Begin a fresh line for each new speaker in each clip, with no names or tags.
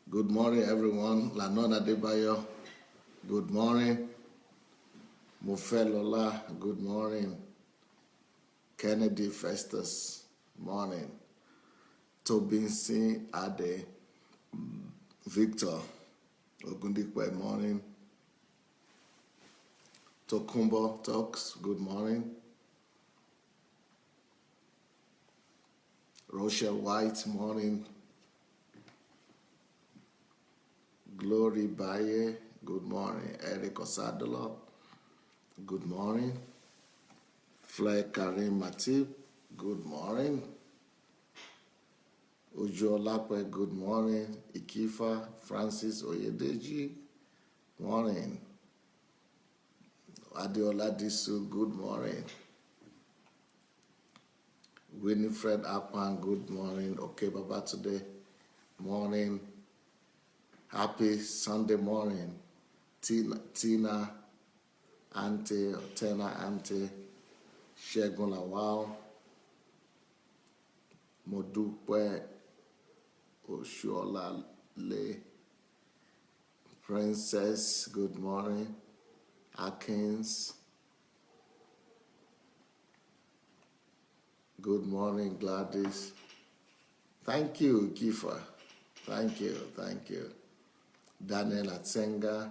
Good morning, everyone. Lanona Debayo, good morning. Mufelola, good morning. Kennedy Festus, morning. Tobinsin Ade, Victor Ogundikwe, morning. Tokumbo Talks, good morning. Rochelle White, morning. Glory Baye, good morning. Eric Osadolo, good morning. Flair Karim Matip, good morning. Ujo Lape, good morning. Ikifa Francis Oyedeji, morning. Adeola Disu, good morning. Winifred Akpan, good morning. Okay, Baba today, morning. Happy Sunday morning. Tina Ante, Tena Ante, Shegun Lawal, Modupe Oshuola Le, Princess, good morning. Atkins, good morning. Gladys, thank you. Kifa, thank you. Daniel Atsenga,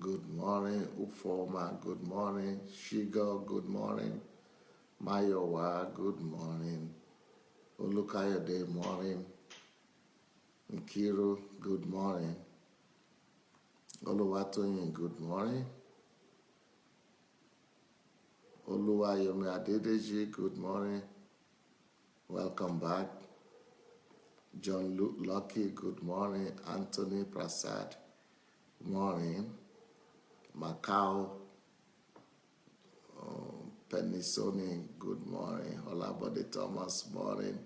good morning. Ufoma, good morning. Shigo, good morning. Mayowa, good morning. Olukayode, morning. Nkiru, good morning. Oluwatoyin, good morning. Oluwayomi Adedeji, good morning. Welcome back. John Lucky, good morning. Anthony Prasad, morning. Macau, Penisoni, good morning. Olabode Thomas, morning.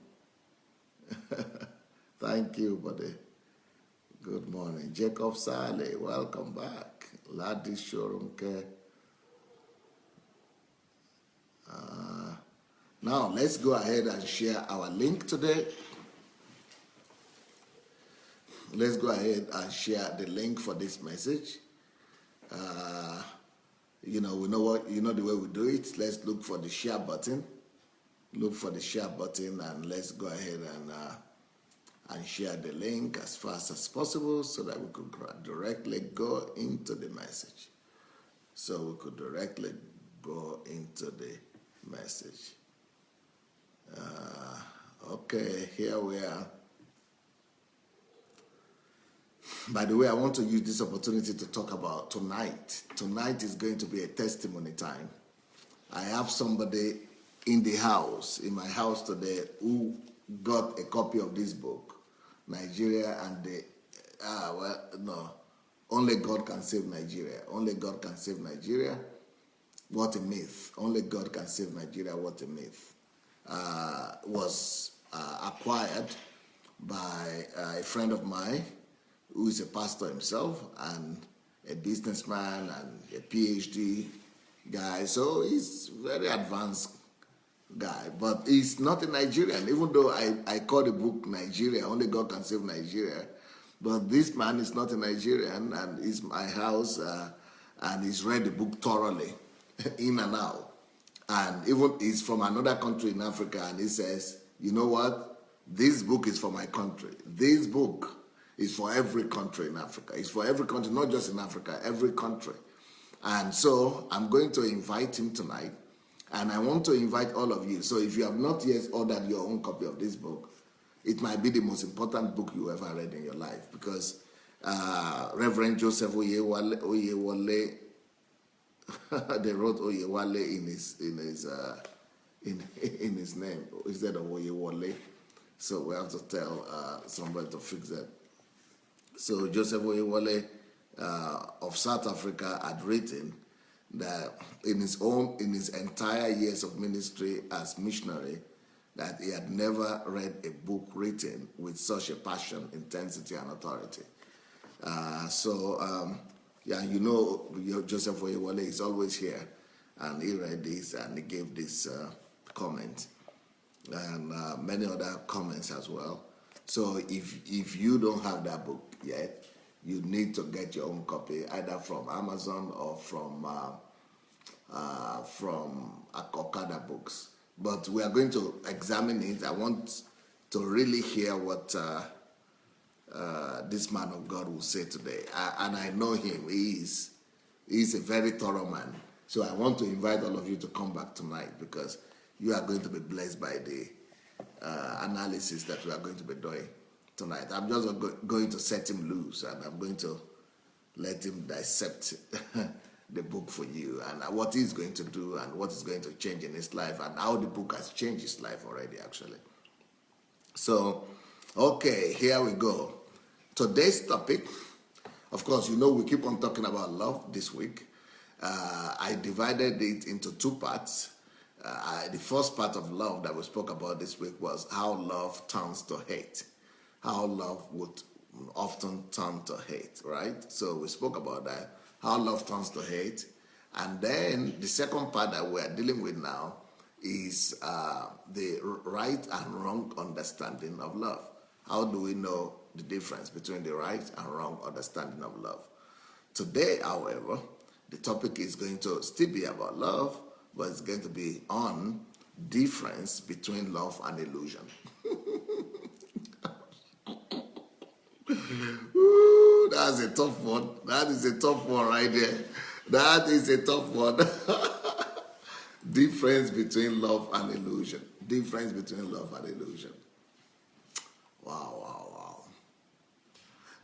Thank you, buddy. Good morning. Jacob Sale, welcome back. Ladi Shorunke. Now, let's go ahead and share our link today. Let's go ahead and share the link for this message. We know the way we do it. Let's look for the share button. Look for the share button and let's go ahead and share the link as fast as possible so that we could directly go into the message. Okay, here we are. By the way, I want to use this opportunity to talk about tonight. Tonight is going to be a testimony time. I have somebody in my house today, who got a copy of this book, Nigeria and Only God Can Save Nigeria. Only God Can Save Nigeria. What a myth. Only God Can Save Nigeria. What a myth. Was acquired by a friend of mine who is a pastor himself and a businessman and a PhD guy. So he's very advanced guy, but he's not a Nigerian, even though I call the book Nigeria, Only God Can Save Nigeria. But this man is not a Nigerian and he's my house and he's read the book thoroughly, in and out. And even he's from another country in Africa and he says, you know what? This book is for my country. This book is for every country in Africa. It's for every country, not just in Africa, every country. And so I'm going to invite him tonight. And I want to invite all of you. So if you have not yet ordered your own copy of this book, it might be the most important book you ever read in your life, because Reverend Joseph Oyewale they wrote Oyewale in his name instead of Oyewale. So we have to tell somebody to fix that. So Joseph Oyewale of South Africa had written that in his entire years of ministry as missionary, that he had never read a book written with such a passion, intensity, and authority. Joseph Oyewale is always here, and he read this and he gave this comment, and many other comments as well. So if you don't have that book yet, you need to get your own copy either from Amazon or from Okada Books. But we are going to examine it. I want to really hear what this man of God will say today. And I know him. He's a very thorough man. So I want to invite all of you to come back tonight because you are going to be blessed by the analysis that we are going to be doing tonight. I'm just going to set him loose and I'm going to let him dissect the book for you and what he's going to do and what is going to change in his life and how the book has changed his life already, actually. So, okay, here we go. Today's topic, of course, you know we keep on talking about love this week. I divided it into two parts. The first part of love that we spoke about this week was how love turns to hate. How love would often turn to hate, right? So we spoke about that, how love turns to hate. And then the second part that we are dealing with now is the right and wrong understanding of love. How do we know the difference between the right and wrong understanding of love? Today, however, the topic is going to still be about love, but it's going to be on difference between love and illusion. Ooh, that's a tough one. That is a tough one right there. That is a tough one. Difference between love and illusion. Difference between love and illusion. Wow, wow, wow.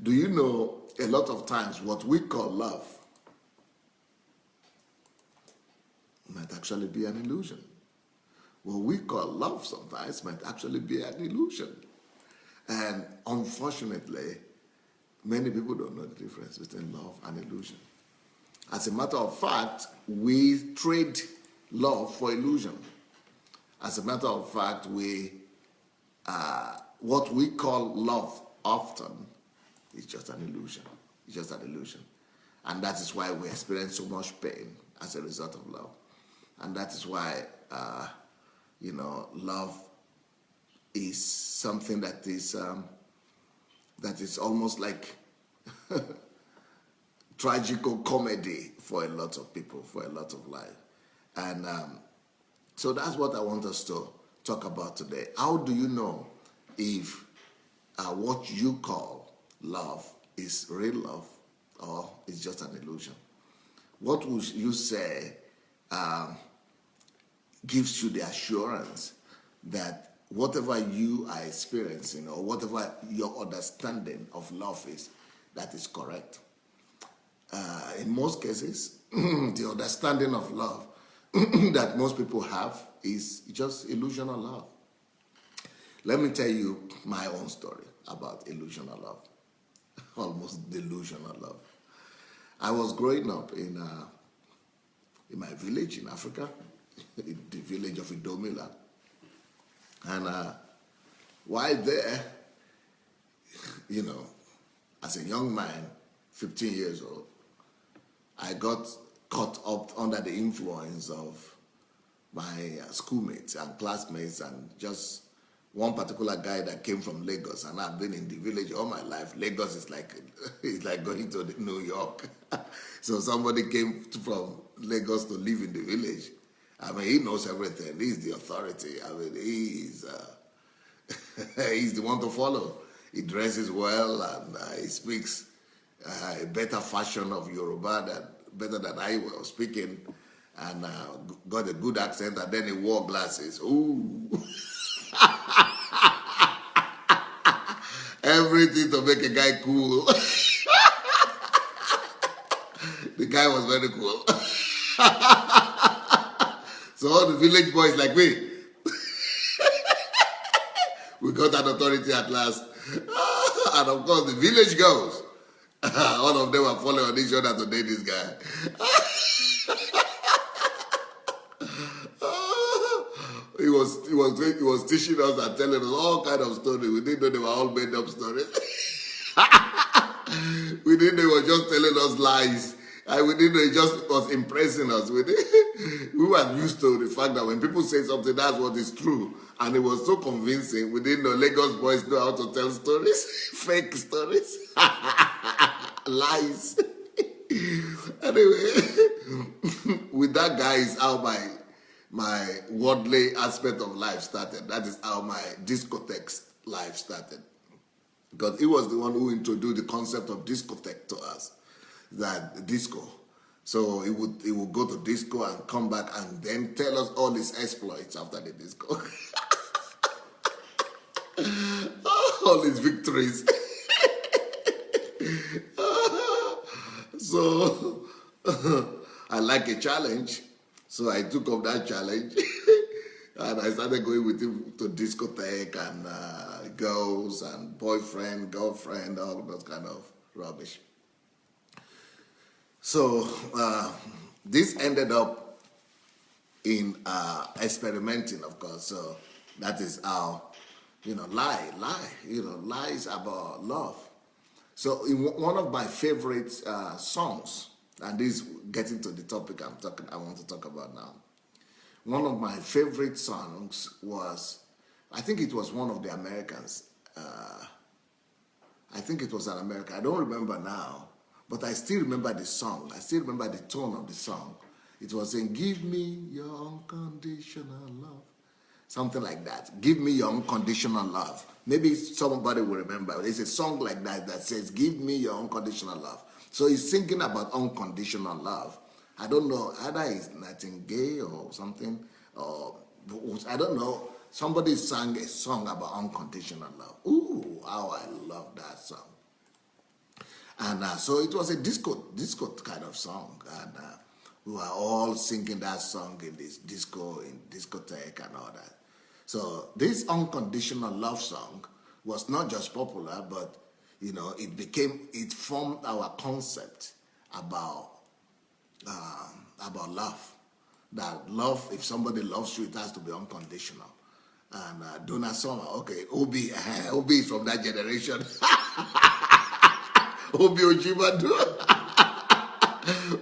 Do you know a lot of times what we call love might actually be an illusion? What we call love sometimes might actually be an illusion. And unfortunately, many people don't know the difference between love and illusion. As a matter of fact, we trade love for illusion. As a matter of fact, what we call love often is just an illusion. It's just an illusion. And that is why we experience so much pain as a result of love. And that is why, love is something that is almost like tragical comedy for a lot of people, for a lot of life. And so that's what I want us to talk about today. How do you know if what you call love is real love or is just an illusion? What would you say gives you the assurance that whatever you are experiencing or whatever your understanding of love is, that is correct? In most cases, the understanding of love that most people have is just illusional love. Let me tell you my own story about illusional love, almost delusional love. I was growing up in my village in Africa, in the village of Idomila. And while there, as a young man, 15 years old, I got caught up under the influence of my schoolmates and classmates and just one particular guy that came from Lagos. And I've been in the village all my life. Lagos is like it's like going to New York. So somebody came from Lagos to live in the village. I mean, he knows everything. He's the authority. I mean, he's the one to follow. He dresses well and he speaks a better fashion of Yoruba better than I was speaking, and got a good accent, and then he wore glasses. Ooh. Everything to make a guy cool. The guy was very cool. So all the village boys like, wait, we got an authority at last. And of course, the village girls, all of them were following on each other to date this guy. He was teaching us and telling us all kind of stories. We didn't know they were all made up stories. We didn't know he was just telling us lies we didn't know, it just was impressing us with it. We were used to the fact that when people say something, that's what is true. And it was so convincing. We didn't know Lagos boys know how to tell stories, fake stories, lies. Anyway, with that guy is how my worldly aspect of life started. That is how my discotheque life started. Because he was the one who introduced the concept of discotheque to us, that disco. So he would go to disco and come back and then tell us all his exploits after the disco. All his victories. So I like a challenge. So I took up that challenge. And I started going with him to discotheque and girls and boyfriend, girlfriend, all those kind of rubbish. So this ended up in experimenting, of course. So that is how, lies about love. So in one of my favorite songs, and this is getting to the topic I want to talk about now. One of my favorite songs was, I think it was one of the Americans. I think it was an American. I don't remember now, but I still remember the song. I still remember the tone of the song. It was saying, "Give me your unconditional love." Something like that. "Give me your unconditional love." Maybe somebody will remember. There's a song like that says, "Give me your unconditional love." So he's singing about unconditional love. I don't know, either it's Nightingale or something, or I don't know. Somebody sang a song about unconditional love. Ooh, how I love that song. And so it was a disco kind of song. And we were all singing that song in this discotheque and all that. So this unconditional love song was not just popular, but it formed our concept about love. That love, if somebody loves you, it has to be unconditional. And Donna Summer, okay, Obi is from that generation. Obi Ojibadu.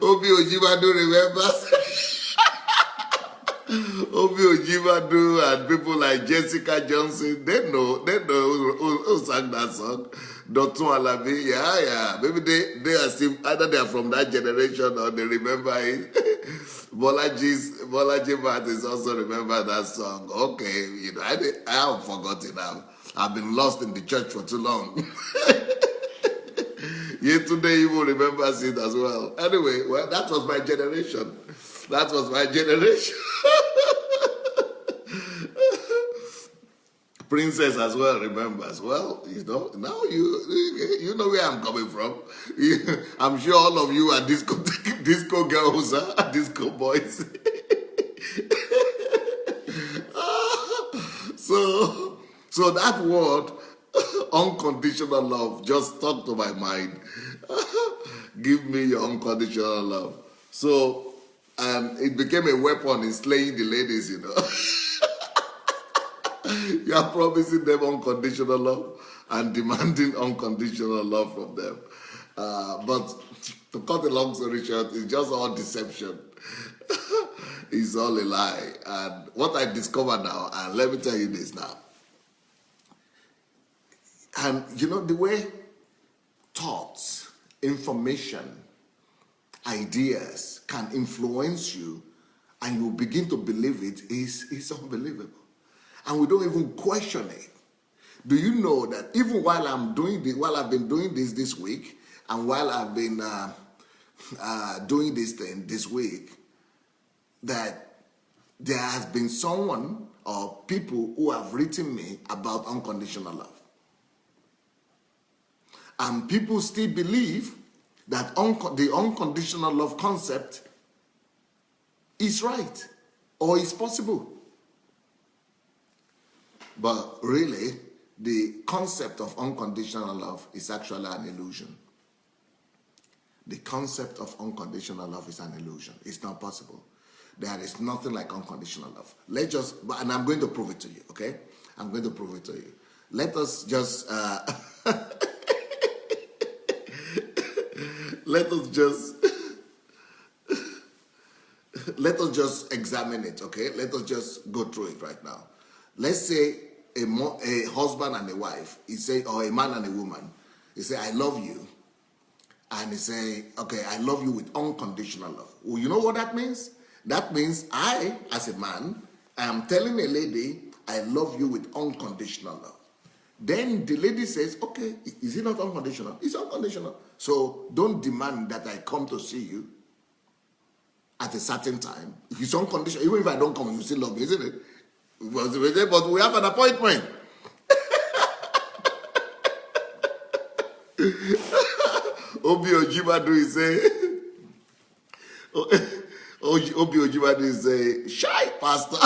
Obi Ojibadu remembers. Obi Ojibadu and people like Jessica Johnson, they know who sang that song. Dotun Alabi, yeah. Maybe they are still, either they are from that generation or they remember it. Bolaji Martins also remember that song. Okay, I have forgotten now. I've been lost in the church for too long. Yet today you will remember it as well. Anyway, well, that was my generation. Princess as well remembers. Well, now you know where I'm coming from. I'm sure all of you are disco girls, disco boys. So that word, unconditional love, just stuck to my mind. Give me your unconditional love. So it became a weapon in slaying the ladies, You are promising them unconditional love and demanding unconditional love from them. But to cut a long story short, it's just all deception. It's all a lie. And what I discovered now, and let me tell you this now. And the way thoughts, information, ideas can influence you and you begin to believe it is unbelievable. And we don't even question it. Do you know that even while I've been doing this week, and while I've been doing this thing this week, that there has been someone or people who have written me about unconditional love. And people still believe that the unconditional love concept is right or is possible. But really, the concept of unconditional love is actually an illusion. The concept of unconditional love is an illusion. It's not possible. There is nothing like unconditional love. And I'm going to prove it to you, okay? I'm going to prove it to you. Let us just, let us just let us just examine it, okay? Let us just go through it right now. Let's say a husband and a wife, or a man and a woman, he say, I love you. And he say, okay, I love you with unconditional love. Well, you know what that means? That means I, as a man, I am telling a lady, I love you with unconditional love. Then the lady says, okay, is it not unconditional? It's unconditional. So don't demand that I come to see you at a certain time. If it's unconditional, even if I don't come, you still love me, isn't it? But we have an appointment. Obi Ojibadu is saying, Obi Ojibadu is saying, shy pastor.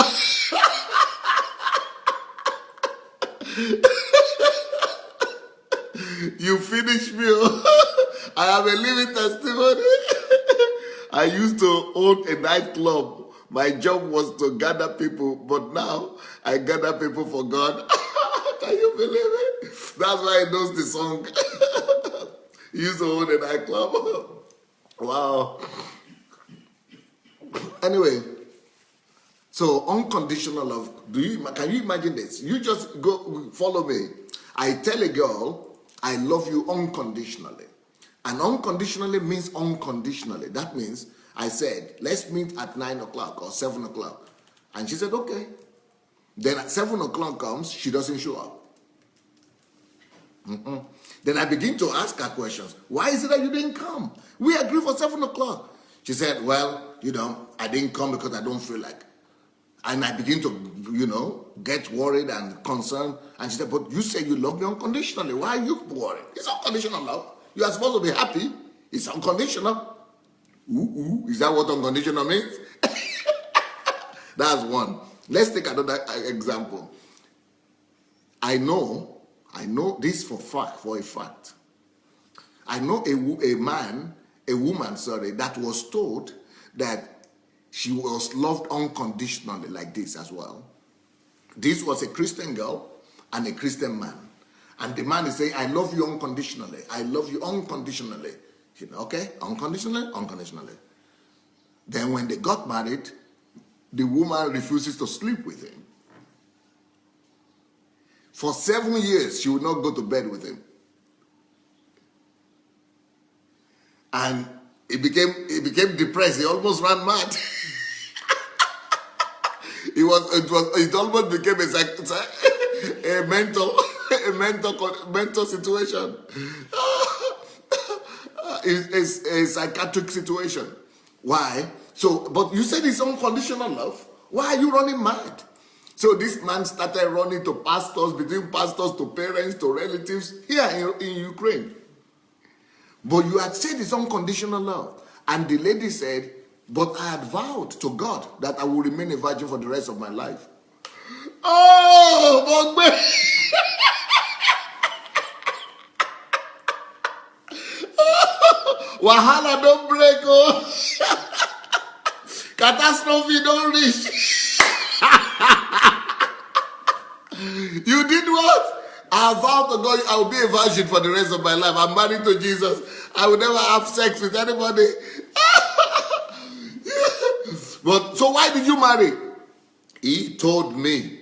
You finish me. I have a living testimony. I used to own a nightclub. My job was to gather people, but now I gather people for God. Can you believe it? That's why he knows the song. He used to own a nightclub. Wow. Anyway, so unconditional love. Can you imagine this? You just go follow me. I tell a girl, I love you unconditionally. And unconditionally means unconditionally. That means I said, let's meet at 9 o'clock or 7 o'clock. And she said, okay. Then at 7 o'clock comes, she doesn't show up. Then I begin to ask her questions. Why is it that you didn't come? We agreed for 7 o'clock. She said, well, I didn't come because I don't feel like. And I begin to, get worried and concerned. And she said, but you say you love me unconditionally. Why are you worried? It's unconditional love. You are supposed to be happy. It's unconditional. Is that what unconditional means? That's one. Let's take another example. I know this for a fact. I know a woman, that was told that she was loved unconditionally like this as well. This was a Christian girl and a Christian man. And the man is saying, I love you unconditionally. I love you unconditionally. Okay? Unconditionally. Then when they got married, the woman refuses to sleep with him. For 7 years, she would not go to bed with him. And he became depressed. He almost ran mad. It almost became a mental situation. A psychiatric situation. Why? So, but you said it's unconditional love. Why are you running mad? So this man started running to pastors, between pastors to parents to relatives here in Ukraine. But you had said it's unconditional love. And the lady said, but I had vowed to God that I will remain a virgin for the rest of my life. Oh, but Wahala don't break, oh. Catastrophe don't reach. You did what? I vowed to God I will be a virgin for the rest of my life. I'm married to Jesus. I will never have sex with anybody. But so why did you marry? He told me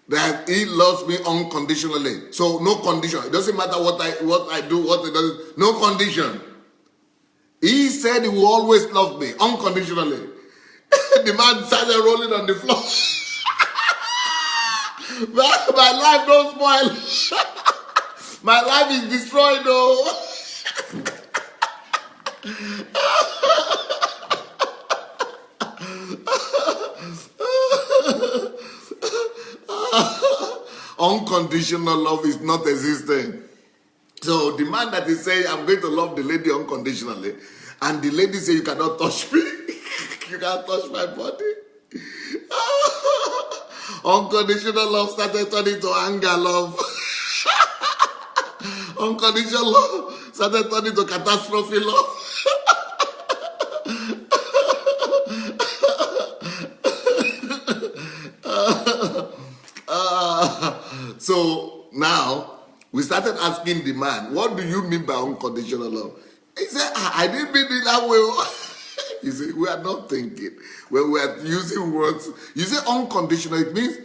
that he loves me unconditionally. So no condition. It doesn't matter what I do, what it does. No condition. He said he will always love me unconditionally. The man started rolling on the floor. My life don't spoil. My life is destroyed, though. Unconditional love is not existing. So the man that is saying, I'm going to love the lady unconditionally, and the lady say, you cannot touch me. You can't touch my body. Unconditional love started turning to anger love. Unconditional love started turning to catastrophe love. So now we started asking the man, what do you mean by unconditional love? He said, I didn't mean it that way. You see, we are not thinking. When we are using words, you say unconditional, it means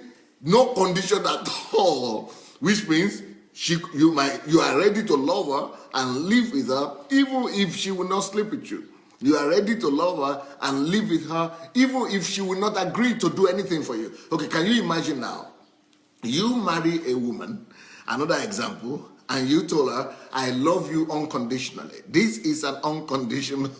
no condition at all, which means you are ready to love her and live with her, even if she will not sleep with you. You are ready to love her and live with her, even if she will not agree to do anything for you. Okay, can you imagine now? You marry a woman, another example, and you told her, I love you unconditionally. This is an unconditional,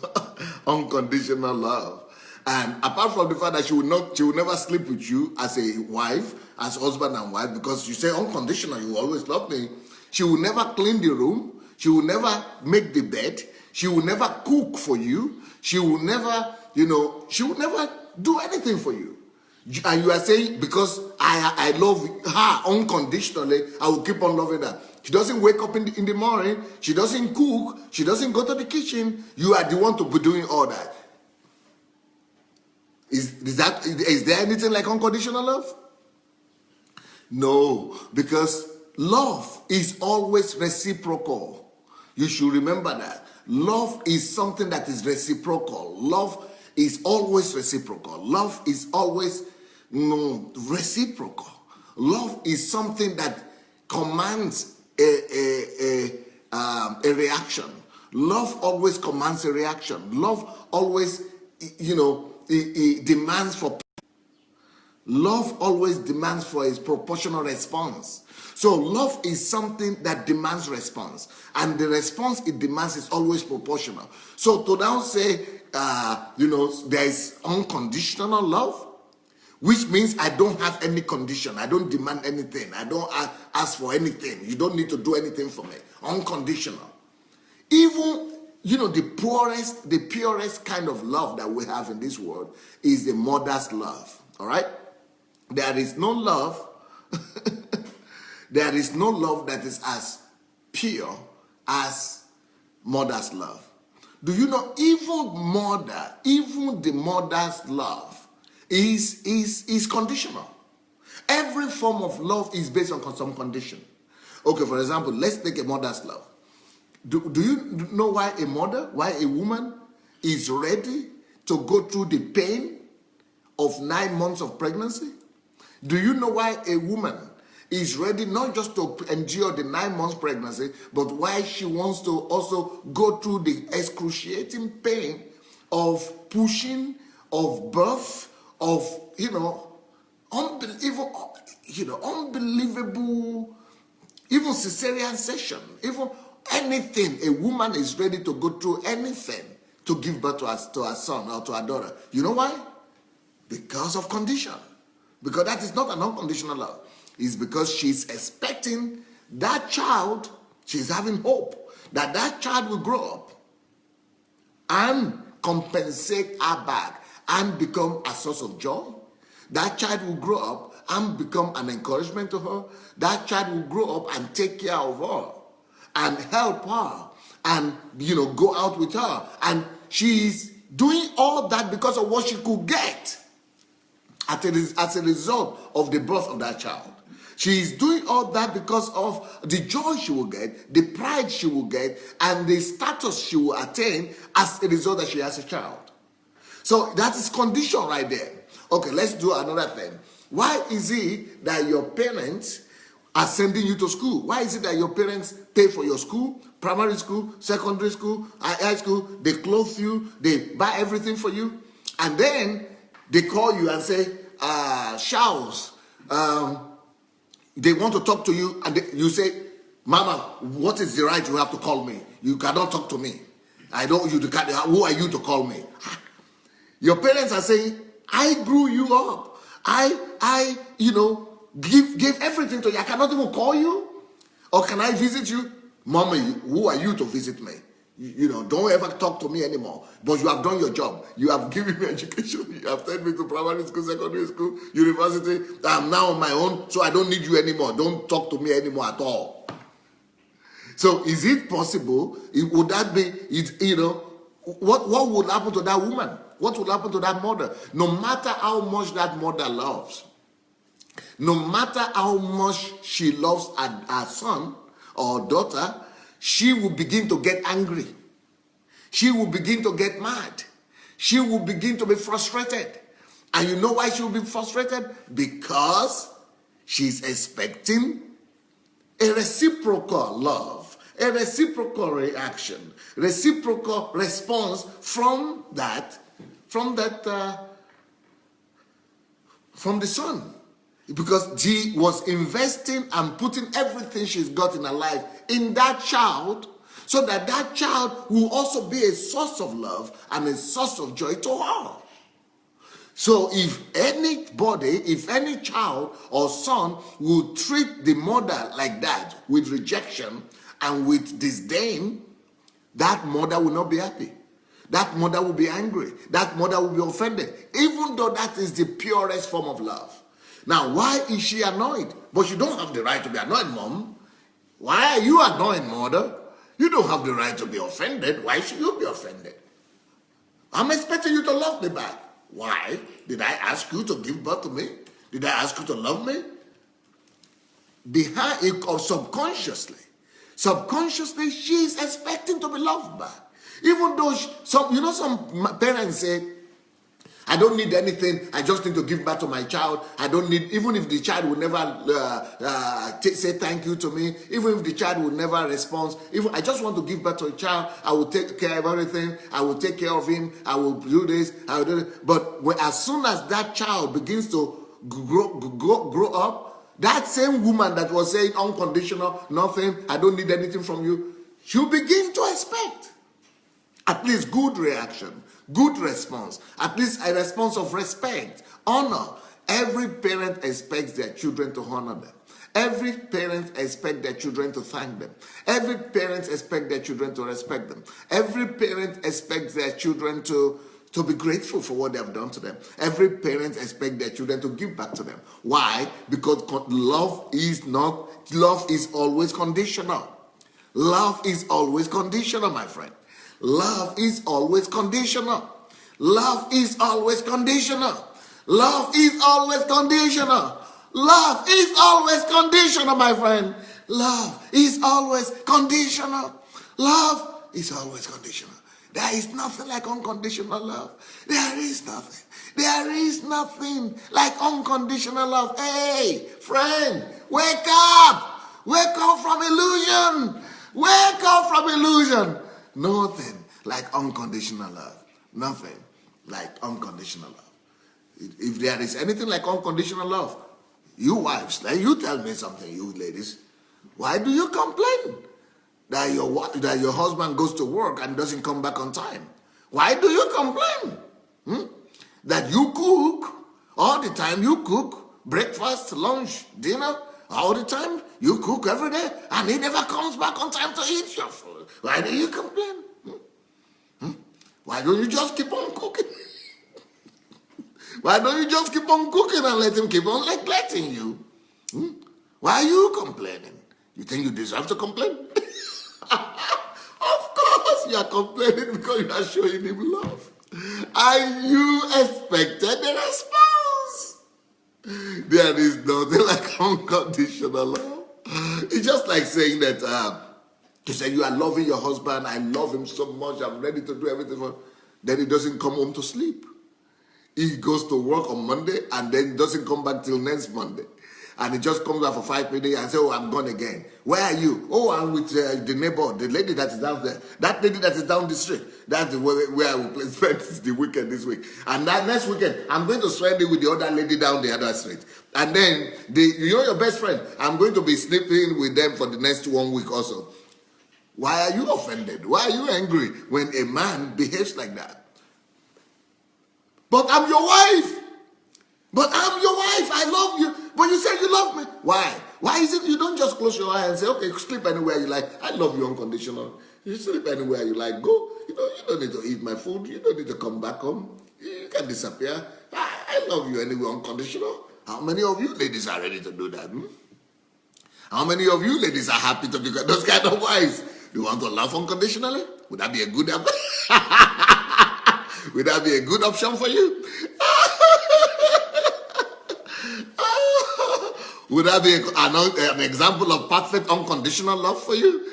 unconditional love. And apart from the fact that she will never sleep with you as a wife, as husband and wife, because you say unconditional, you always love me. She will never clean the room. She will never make the bed. She will never cook for you. She will never, she will never do anything for you. And you are saying, because I love her unconditionally, I will keep on loving her. She doesn't wake up in the morning. She doesn't cook. She doesn't go to the kitchen. You are the one to be doing all that. Is there anything like unconditional love? No, because love is always reciprocal. You should remember that. Love is something that is reciprocal. Love is always reciprocal. Love is always reciprocal. Love is something that commands a reaction. Love always commands a reaction. Love always, it demands for. Love always demands for a proportional response. So love is something that demands response, and the response it demands is always proportional. So to now say, there is unconditional love, which means I don't have any condition. I don't demand anything. I don't ask for anything. You don't need to do anything for me. Unconditional. Even, the purest kind of love that we have in this world is the mother's love. All right? There is no love. There is no love that is as pure as mother's love. Do you know, even the mother's love is conditional. Every form of love is based on some condition. Okay, for example, let's take a mother's love. Do you know why a woman is ready to go through the pain of 9 months of pregnancy? Do you know why a woman is ready not just to endure the 9 months pregnancy, but why she wants to also go through the excruciating pain of pushing, of birth, of, unbelievable, even cesarean section, even anything. A woman is ready to go through anything to give birth to her son or to her daughter. You know why? Because of condition. Because that is not an unconditional love. It's because she's expecting that child, she's having hope that child will grow up and compensate her back and become a source of joy. That child will grow up and become an encouragement to her. That child will grow up and take care of her and help her and, go out with her. And she's doing all that because of what she could get as a result of the birth of that child. She is doing all that because of the joy she will get, the pride she will get, and the status she will attain as a result that she has a child. So that is condition right there. Okay, let's do another thing. Why is it that your parents are sending you to school? Why is it that your parents pay for your school, primary school, secondary school, high school? They clothe you, they buy everything for you, and then they call you and say, Charles, they want to talk to you, and you say, Mama, what is the right you have to call me? You cannot talk to me. Who are you to call me? Your parents are saying, I grew you up. I give everything to you. I cannot even call you. Or can I visit you? Mommy, who are you to visit me? Don't ever talk to me anymore. But you have done your job. You have given me education. You have sent me to primary school, secondary school, university. I'm now on my own, so I don't need you anymore. Don't talk to me anymore at all. So is it possible? Would that be, what would happen to that woman? What would happen to that mother? No matter how much that mother loves, no matter how much she loves her son or daughter, she will begin to get angry. She will begin to get mad. She will begin to be frustrated. And you know why she will be frustrated? Because she's expecting a reciprocal love, a reciprocal reaction, reciprocal response from the son. Because she was investing and putting everything she's got in her life in that child, so that that child will also be a source of love and a source of joy to her. So if any child or son will treat the mother like that, with rejection and with disdain, that mother will not be happy. That mother will be angry. That mother will be offended, even though that is the purest form of love. Now, why is she annoyed? But you don't have the right to be annoyed, Mom. Why are you annoyed, Mother? You don't have the right to be offended. Why should you be offended? I'm expecting you to love me back. Why? Did I ask you to give birth to me? Did I ask you to love me? Behind it, or subconsciously, she's expecting to be loved back. Even though some parents say, I don't need anything, I just need to give back to my child. I don't need, even if the child will never say thank you to me, even if the child will never respond, if I just want to give back to a child, I will take care of everything, I will take care of him, I will do this, I will do this. But as soon as that child begins to grow up, that same woman that was saying unconditional, nothing, I don't need anything from you, she'll begin to expect at least good reaction, good response, at least a response of respect, honor. Every parent expects their children to honor them. Every parent expects their children to thank them. Every parent expects their children to respect them. Every parent expects their children to be grateful for what they have done to them. Every parent expects their children to give back to them. Why? Because love is always conditional. Love is always conditional, my friend. Love is always conditional. Love is always conditional. Love is always conditional. Love is always conditional, my friend. Love is always conditional. Love is always conditional. There is nothing like unconditional love. There is nothing. There is nothing like unconditional love. Hey, friend, wake up. Wake up from illusion. Wake up from illusion. Nothing like unconditional love. Nothing like unconditional love. If there is anything like unconditional love, you wives, like you tell me something, you ladies. Why do you complain that your husband goes to work and doesn't come back on time? Why do you complain? That you cook all the time? You cook breakfast, lunch, dinner, all the time. You cook every day and he never comes back on time to eat your food. Why do you complain? Why don't you just keep on cooking? Why don't you just keep on cooking and let him keep on neglecting you? Why are you complaining? You think you deserve to complain? Of course you are complaining because you are showing him love. And you expected a response. There is nothing like unconditional love. It's just like saying that you say you are loving your husband, I love him so much, I'm ready to do everything for him. Then he doesn't come home to sleep. He goes to work on Monday and then doesn't come back till next Monday. And he just comes back for 5 minutes and says, oh, I'm gone again. Where are you? Oh, I'm with the neighbor, the lady that is down there. That lady that is down the street. That's where I will spend the weekend this week. And that next weekend, I'm going to spend it with the other lady down the other street. And then, your best friend, I'm going to be sleeping with them for the next 1 week also. Why are you offended? Why are you angry when a man behaves like that? But I'm your wife. But I'm your wife. I love you. But you said you love me. Why? Why is it you don't just close your eye and say, okay, sleep anywhere you like. I love you unconditional. You sleep anywhere you like. Go. You don't need to eat my food. You don't need to come back home. You can disappear. I love you anyway unconditional. How many of you ladies are ready to do that? How many of you ladies are happy to become those kind of wives? Do you want to love unconditionally? Would that be a good Would that be a good option for you? Would that be an example of perfect unconditional love for you?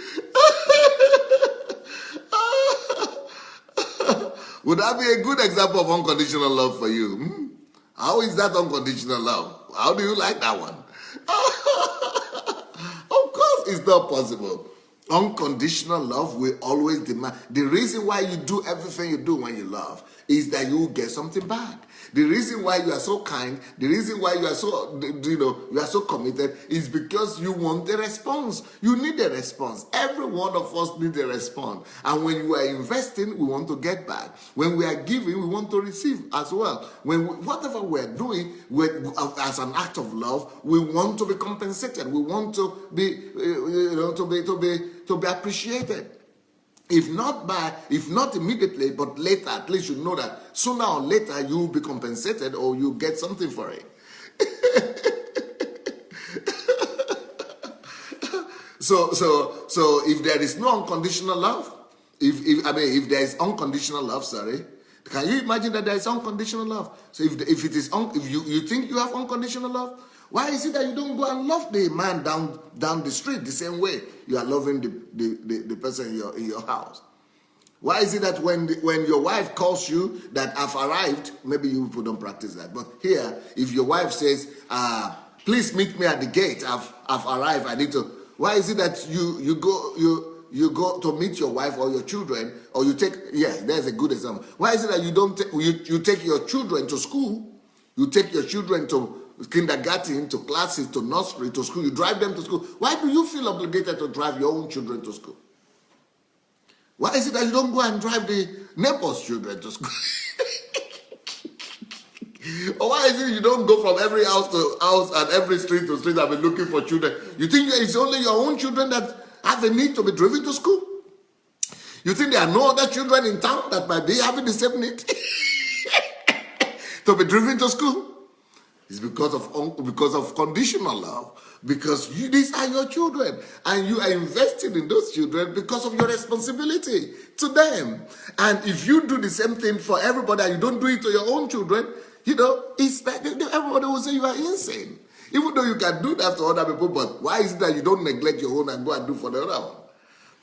Would that be a good example of unconditional love for you? How is that unconditional love? How do you like that one? Of course, it's not possible. Unconditional love will always demand. The reason why you do everything you do when you love is that you will get something back. The reason why you are so kind, the reason why you are so, you are so committed is because you want a response. You need a response. Every one of us needs a response. And when you are investing, we want to get back. When we are giving, we want to receive as well. Whatever we are doing as an act of love, we want to be compensated. We want to be, to be appreciated. If not immediately, but later, at least you know that sooner or later you will be compensated or you get something for it. So if there is no unconditional love, if there is unconditional love, can you imagine that there is unconditional love? So if you think you have unconditional love, why is it that you don't go and love the man down the street the same way you are loving the person in your house? Why is it that when your wife calls you that I've arrived, maybe you people don't practice that, but here, if your wife says, please meet me at the gate, I've arrived, I need to, why is it that you go to meet your wife or your children, or you take, there's a good example. Why is it that you don't you take your children to school, you take your children to kindergarten, to classes, to nursery, to school, you drive them to school. Why do you feel obligated to drive your own children to school? Why is it that you don't go and drive the neighbor's children to school? Or why is it you don't go from every house to house and every street to street and be looking for children? You think it's only your own children that have a need to be driven to school? You think there are no other children in town that might be having the same need to be driven to school? It's because of conditional love. Because these are your children. And you are invested in those children because of your responsibility to them. And if you do the same thing for everybody and you don't do it to your own children, it's like everybody will say you are insane. Even though you can do that to other people, but why is it that you don't neglect your own and go and do for the other one?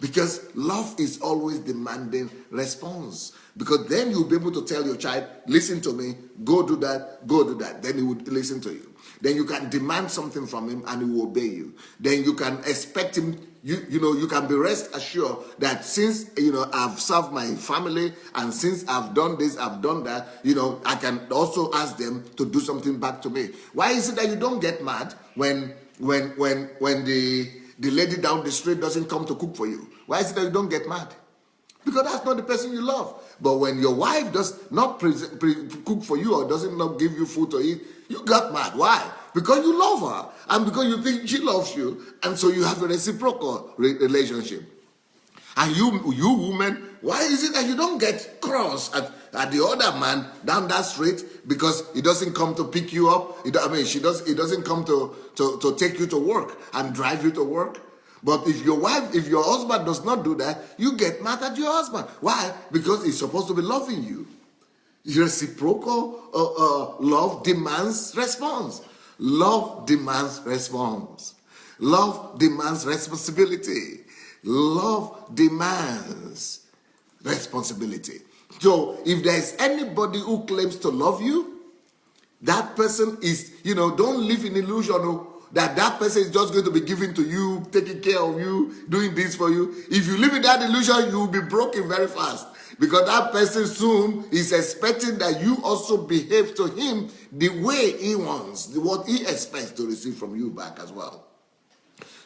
Because love is always demanding response. Because then you'll be able to tell your child, listen to me, go do that, go do that. Then he would listen to you. Then you can demand something from him and he will obey you. Then you can expect him, you can be rest assured that since, I've served my family and since I've done this, I've done that, I can also ask them to do something back to me. Why is it that you don't get mad when the lady down the street doesn't come to cook for you? Why is it that you don't get mad? Because that's not the person you love. But when your wife does not cook for you or doesn't not give you food to eat, you got mad. Why? Because you love her and because you think she loves you, and so you have a reciprocal relationship. And you woman, why is it that you don't get cross at the other man down that street because he doesn't come to pick you up? He doesn't come to take you to work and drive you to work. But if your husband does not do that, you get mad at your husband. Why? Because he's supposed to be loving you. Reciprocal love demands response. Love demands response. Love demands responsibility. Love demands responsibility. So if there is anybody who claims to love you, that person is, don't live in illusion that person is just going to be giving to you, taking care of you, doing this for you. If you live in that illusion, you will be broken very fast. Because that person soon is expecting that you also behave to him the way he wants, what he expects to receive from you back as well.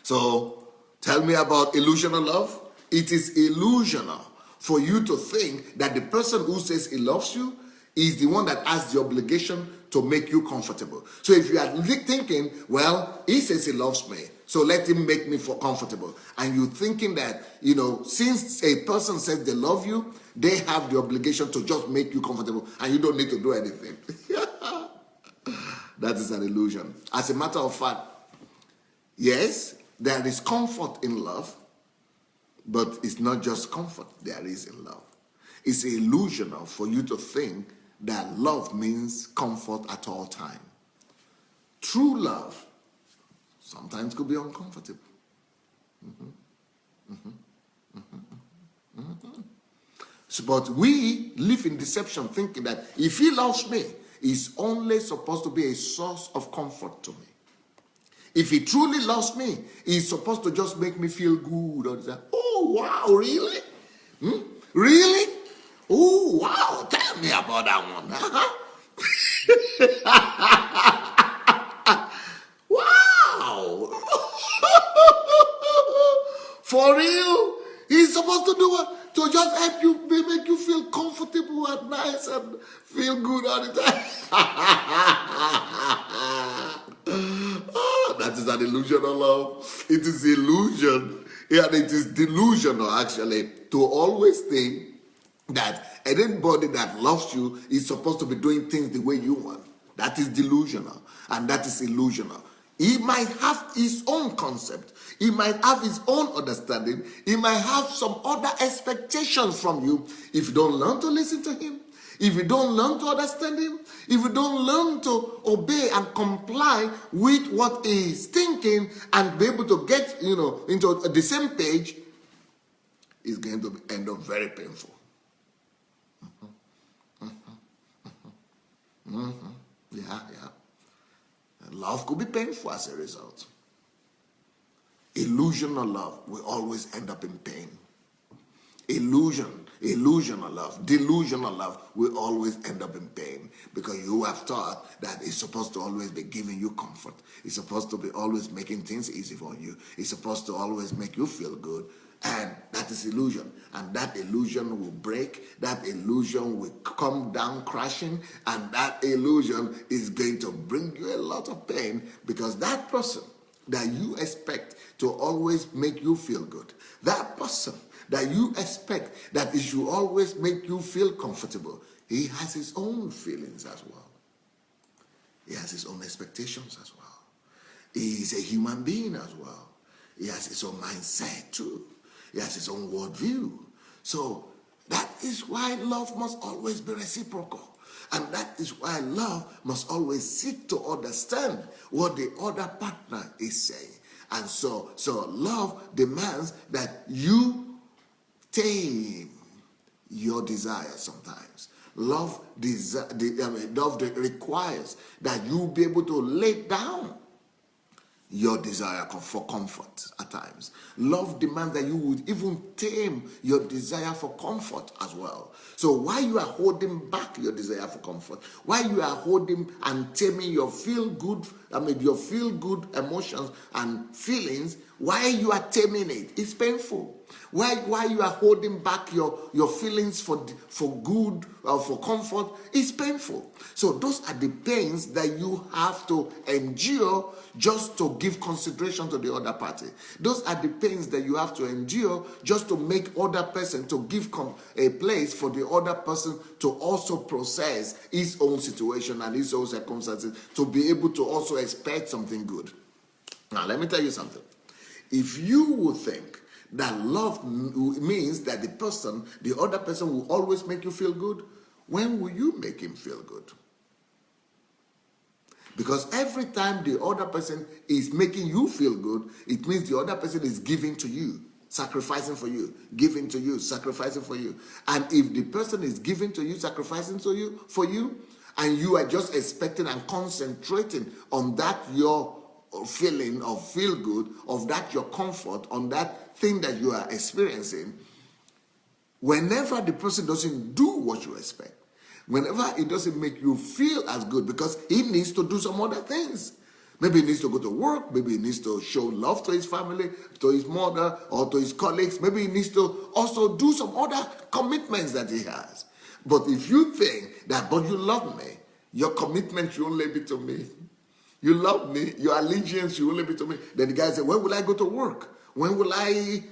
So, tell me about illusional love. It is illusional for you to think that the person who says he loves you is the one that has the obligation to make you comfortable. So if you are thinking, well, he says he loves me, so let him make me feel comfortable. And you're thinking that, since a person says they love you, they have the obligation to just make you comfortable and you don't need to do anything. That is an illusion. As a matter of fact, yes, there is comfort in love, but it's not just comfort there is in love. It's illusional for you to think that love means comfort at all times. True love sometimes could be uncomfortable. But we live in deception, thinking that if he loves me, he's only supposed to be a source of comfort to me. If he truly loves me, he's supposed to just make me feel good. Or say, oh, wow, really? Really? Oh, wow, tell me about that one. Wow. For real? He's supposed to do what? To just help you, make you feel comfortable and nice and feel good all the time. That is an illusional love. It is illusion. Yeah, it is delusional actually to always think that anybody that loves you is supposed to be doing things the way you want. That is delusional and that is illusional. He might have his own concept. He might have his own understanding. He might have some other expectations from you. If you don't learn to listen to him, if you don't learn to understand him, if you don't learn to obey and comply with what he is thinking and be able to get, into the same page, it's going to end up very painful. Yeah. Love could be painful as a result. Illusional love will always end up in pain. Illusional love, delusional love will always end up in pain because you have thought that it's supposed to always be giving you comfort. It's supposed to be always making things easy for you. It's supposed to always make you feel good. And that is illusion. And that illusion will break. That illusion will come down crashing. And that illusion is going to bring you a lot of pain because that person that you expect to always make you feel good, that person that you expect that it should always make you feel comfortable, he has his own feelings as well. He has his own expectations as well. He is a human being as well. He has his own mindset too. He has his own worldview. So that is why love must always be reciprocal. And that is why love must always seek to understand what the other partner is saying. And so love demands that you tame your desires sometimes. Love requires that you be able to lay down your desire for comfort at times. Love demands that you would even tame your desire for comfort as well. So while you are holding back your desire for comfort, while you are holding and taming your feel-good emotions and feelings, while you are taming it, it's painful. While you are holding back your feelings for good or for comfort, it's painful. So those are the pains that you have to endure just to give consideration to the other party. Those are the pains that you have to endure just to make other person to give a place for the other person to also process his own situation and his own circumstances to be able to also expect something good. Now let me tell you something. If you would think that love means that the other person will always make you feel good, when will you make him feel good? Because every time the other person is making you feel good, it means the other person is giving to you, sacrificing for you, giving to you, sacrificing for you. And if the person is giving to you, sacrificing for you, and you are just expecting and concentrating on that your feeling of feel good, of that your comfort, on that thing that you are experiencing, whenever the person doesn't do what you expect, whenever it doesn't make you feel as good because he needs to do some other things. Maybe he needs to go to work, maybe he needs to show love to his family, to his mother, or to his colleagues, maybe he needs to also do some other commitments that he has. But if you think that, but you love me, your commitment should only be to me. You love me, your allegiance should only be to me. Then the guy said, when will I go to work? When will I,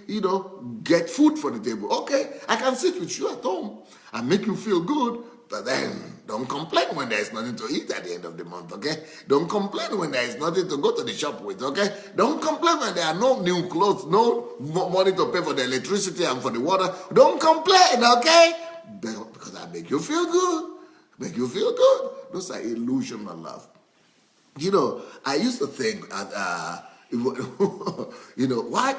get food for the table? Okay, I can sit with you at home and make you feel good, but then don't complain when there is nothing to eat at the end of the month, okay? Don't complain when there is nothing to go to the shop with, okay? Don't complain when there are no new clothes, no money to pay for the electricity and for the water. Don't complain, okay? Because I make you feel good. Make you feel good. Those are illusional love. I used to think, why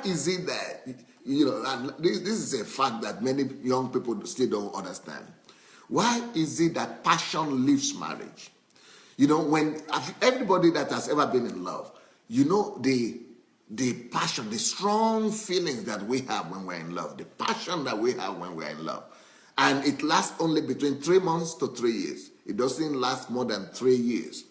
is it that, and this is a fact that many young people still don't understand. Why is it that passion leaves marriage? When everybody that has ever been in love, the passion, the strong feelings that we have when we're in love, the passion that we have when we're in love, and it lasts only between 3 months to 3 years. It doesn't last more than 3 years.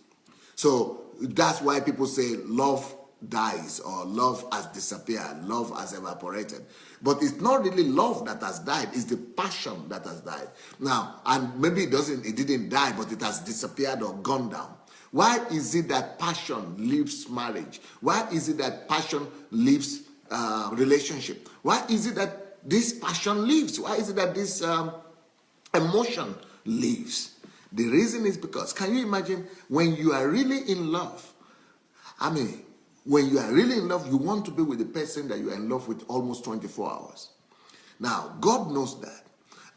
So that's why people say love dies or love has disappeared, love has evaporated. But it's not really love that has died, it's the passion that has died. Now, and maybe it didn't die, but it has disappeared or gone down. Why is it that passion leaves marriage? Why is it that passion leaves relationship? Why is it that this passion leaves? Why is it that this emotion leaves? The reason is because, can you imagine when you are really in love? When you are really in love, you want to be with the person that you are in love with almost 24 hours. Now, God knows that.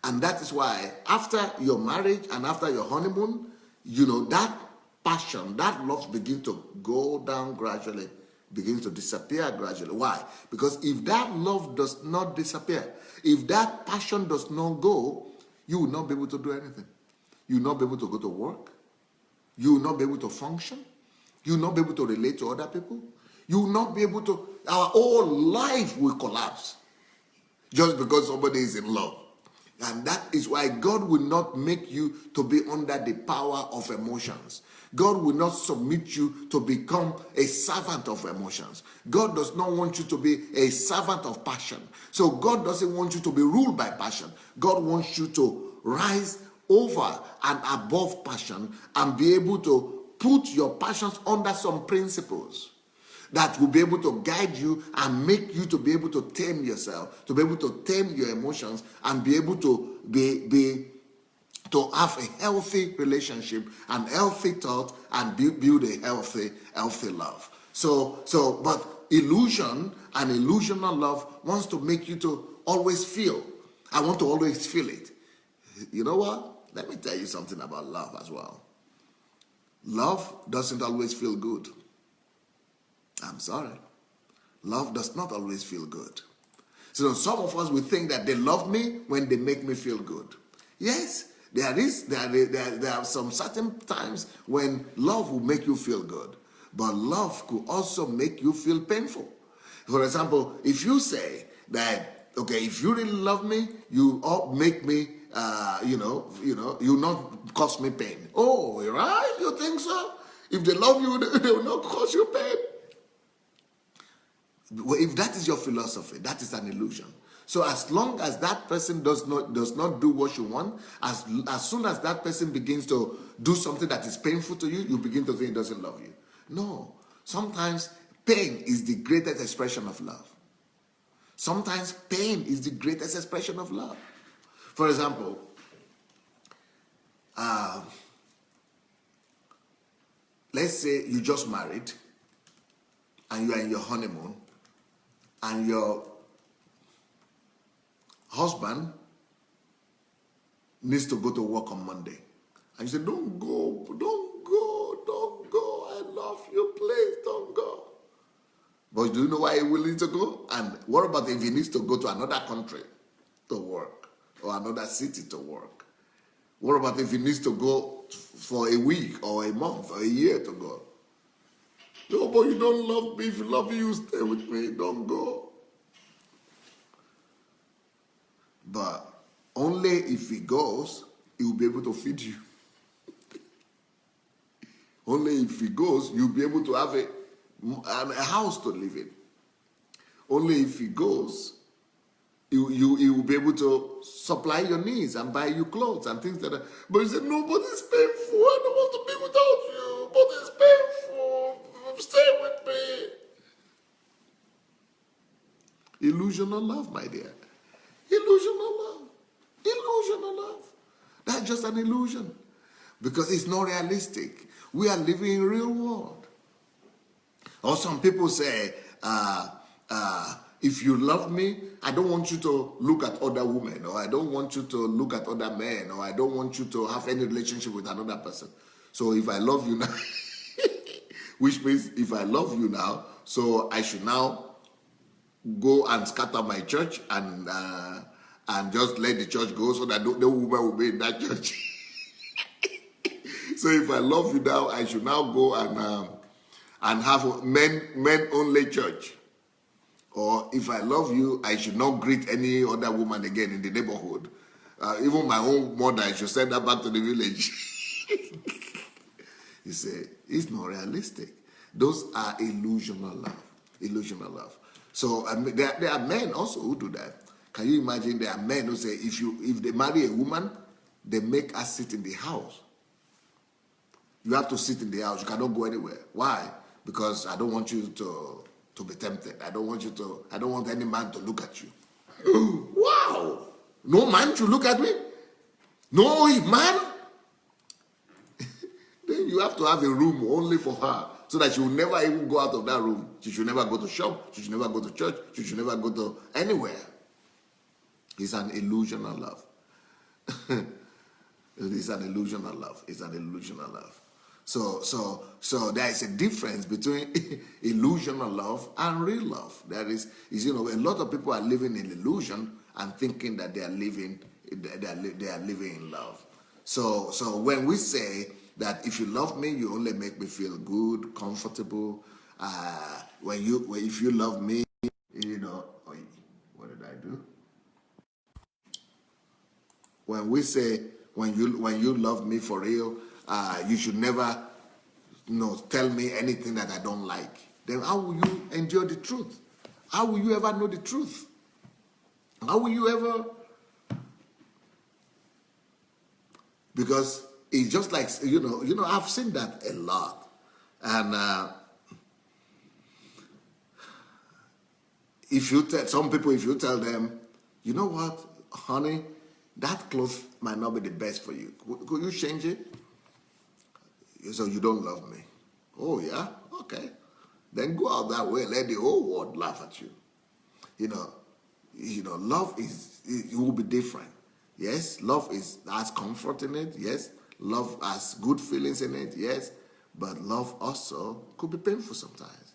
And that is why after your marriage and after your honeymoon, that passion, that love begins to go down gradually, begins to disappear gradually. Why? Because if that love does not disappear, if that passion does not go, you will not be able to do anything. You will not be able to go to work. You will not be able to function. You will not be able to relate to other people. You will not be able to, our whole life will collapse just because somebody is in love. And that is why God will not make you to be under the power of emotions. God will not submit you to become a servant of emotions. God does not want you to be a servant of passion. So God doesn't want you to be ruled by passion. God wants you to rise over and above passion and be able to put your passions under some principles that will be able to guide you and make you to be able to tame yourself, to be able to tame your emotions, and be able to to have a healthy relationship and healthy thought and build a healthy love. But illusion and illusional love wants to make you to always feel. I want to always feel it. You know what? Let me tell you something about love as well. Love doesn't always feel good. I'm sorry. Love does not always feel good. So some of us will think that they love me when they make me feel good. Yes, there are some certain times when love will make you feel good, but love could also make you feel painful. For example, if you say that, okay, if you really love me, you all make me, you not cause me pain. Oh, right? You think so? If they love you, they will not cause you pain. Well, if that is your philosophy, that is an illusion. So as long as that person does not do what you want, as soon as that person begins to do something that is painful to you, you begin to think he doesn't love you. No. Sometimes pain is the greatest expression of love. Sometimes pain is the greatest expression of love. For example, let's say you just married and you are in your honeymoon, and your husband needs to go to work on Monday. And you say, don't go, I love you, please don't go. But do you know why he will need to go? And what about if he needs to go to another country to work, or another city to work? What about if he needs to go for a week or a month or a year to go? No, but you don't love me. If you love me, you stay with me. Don't go. But only if he goes, he will be able to feed you. Only if he goes, you'll be able to have a house to live in. Only if he goes, he will be able to supply your needs and buy you clothes and things like that. But you say, no, but it's painful. I don't want to be without you. But it's painful. Stay with me. Illusional love, my dear. Illusional love. Illusional love. That's just an illusion. Because it's not realistic. We are living in a real world. Or some people say, if you love me, I don't want you to look at other women, or I don't want you to look at other men, or I don't want you to have any relationship with another person. So if I love you now, which means if I love you now, so I should now go and scatter my church and just let the church go so that no woman will be in that church. So if I love you now, I should now go and have a men only church. Or if I love you, I should not greet any other woman again in the neighborhood. Even my own mother, I should send her back to the village. You say, it's not realistic. Those are illusional love. Illusional love. So there are men also who do that. Can you imagine there are men who say, if they marry a woman, they make her sit in the house. You have to sit in the house. You cannot go anywhere. Why? Because I don't want you to be tempted. I don't want any man to look at you. Wow! No man should look at me? No man? Then you have to have a room only for her so that she will never even go out of that room. She should never go to shop. She should never go to church. She should never go to anywhere. It's an illusional love. It's an illusional love. It's an illusional love. So there is a difference between illusional love and real love. There is a lot of people are living in illusion and thinking that they are living in love. So when we say that if you love me, you only make me feel good, comfortable. If you love me, what did I do? When we say when you love me for real, you should never tell me anything that I don't like. Then how will you endure the truth? How will you ever know the truth? How will you ever? Because it's just like, I've seen that a lot. And if you tell them, you know what, honey, that clothes might not be the best for you. Could you change it? So you don't love me. Oh, yeah? Okay. Then go out that way, let the whole world laugh at you. Love it will be different. Yes, love has comfort in it. Yes, love has good feelings in it. Yes, but love also could be painful sometimes.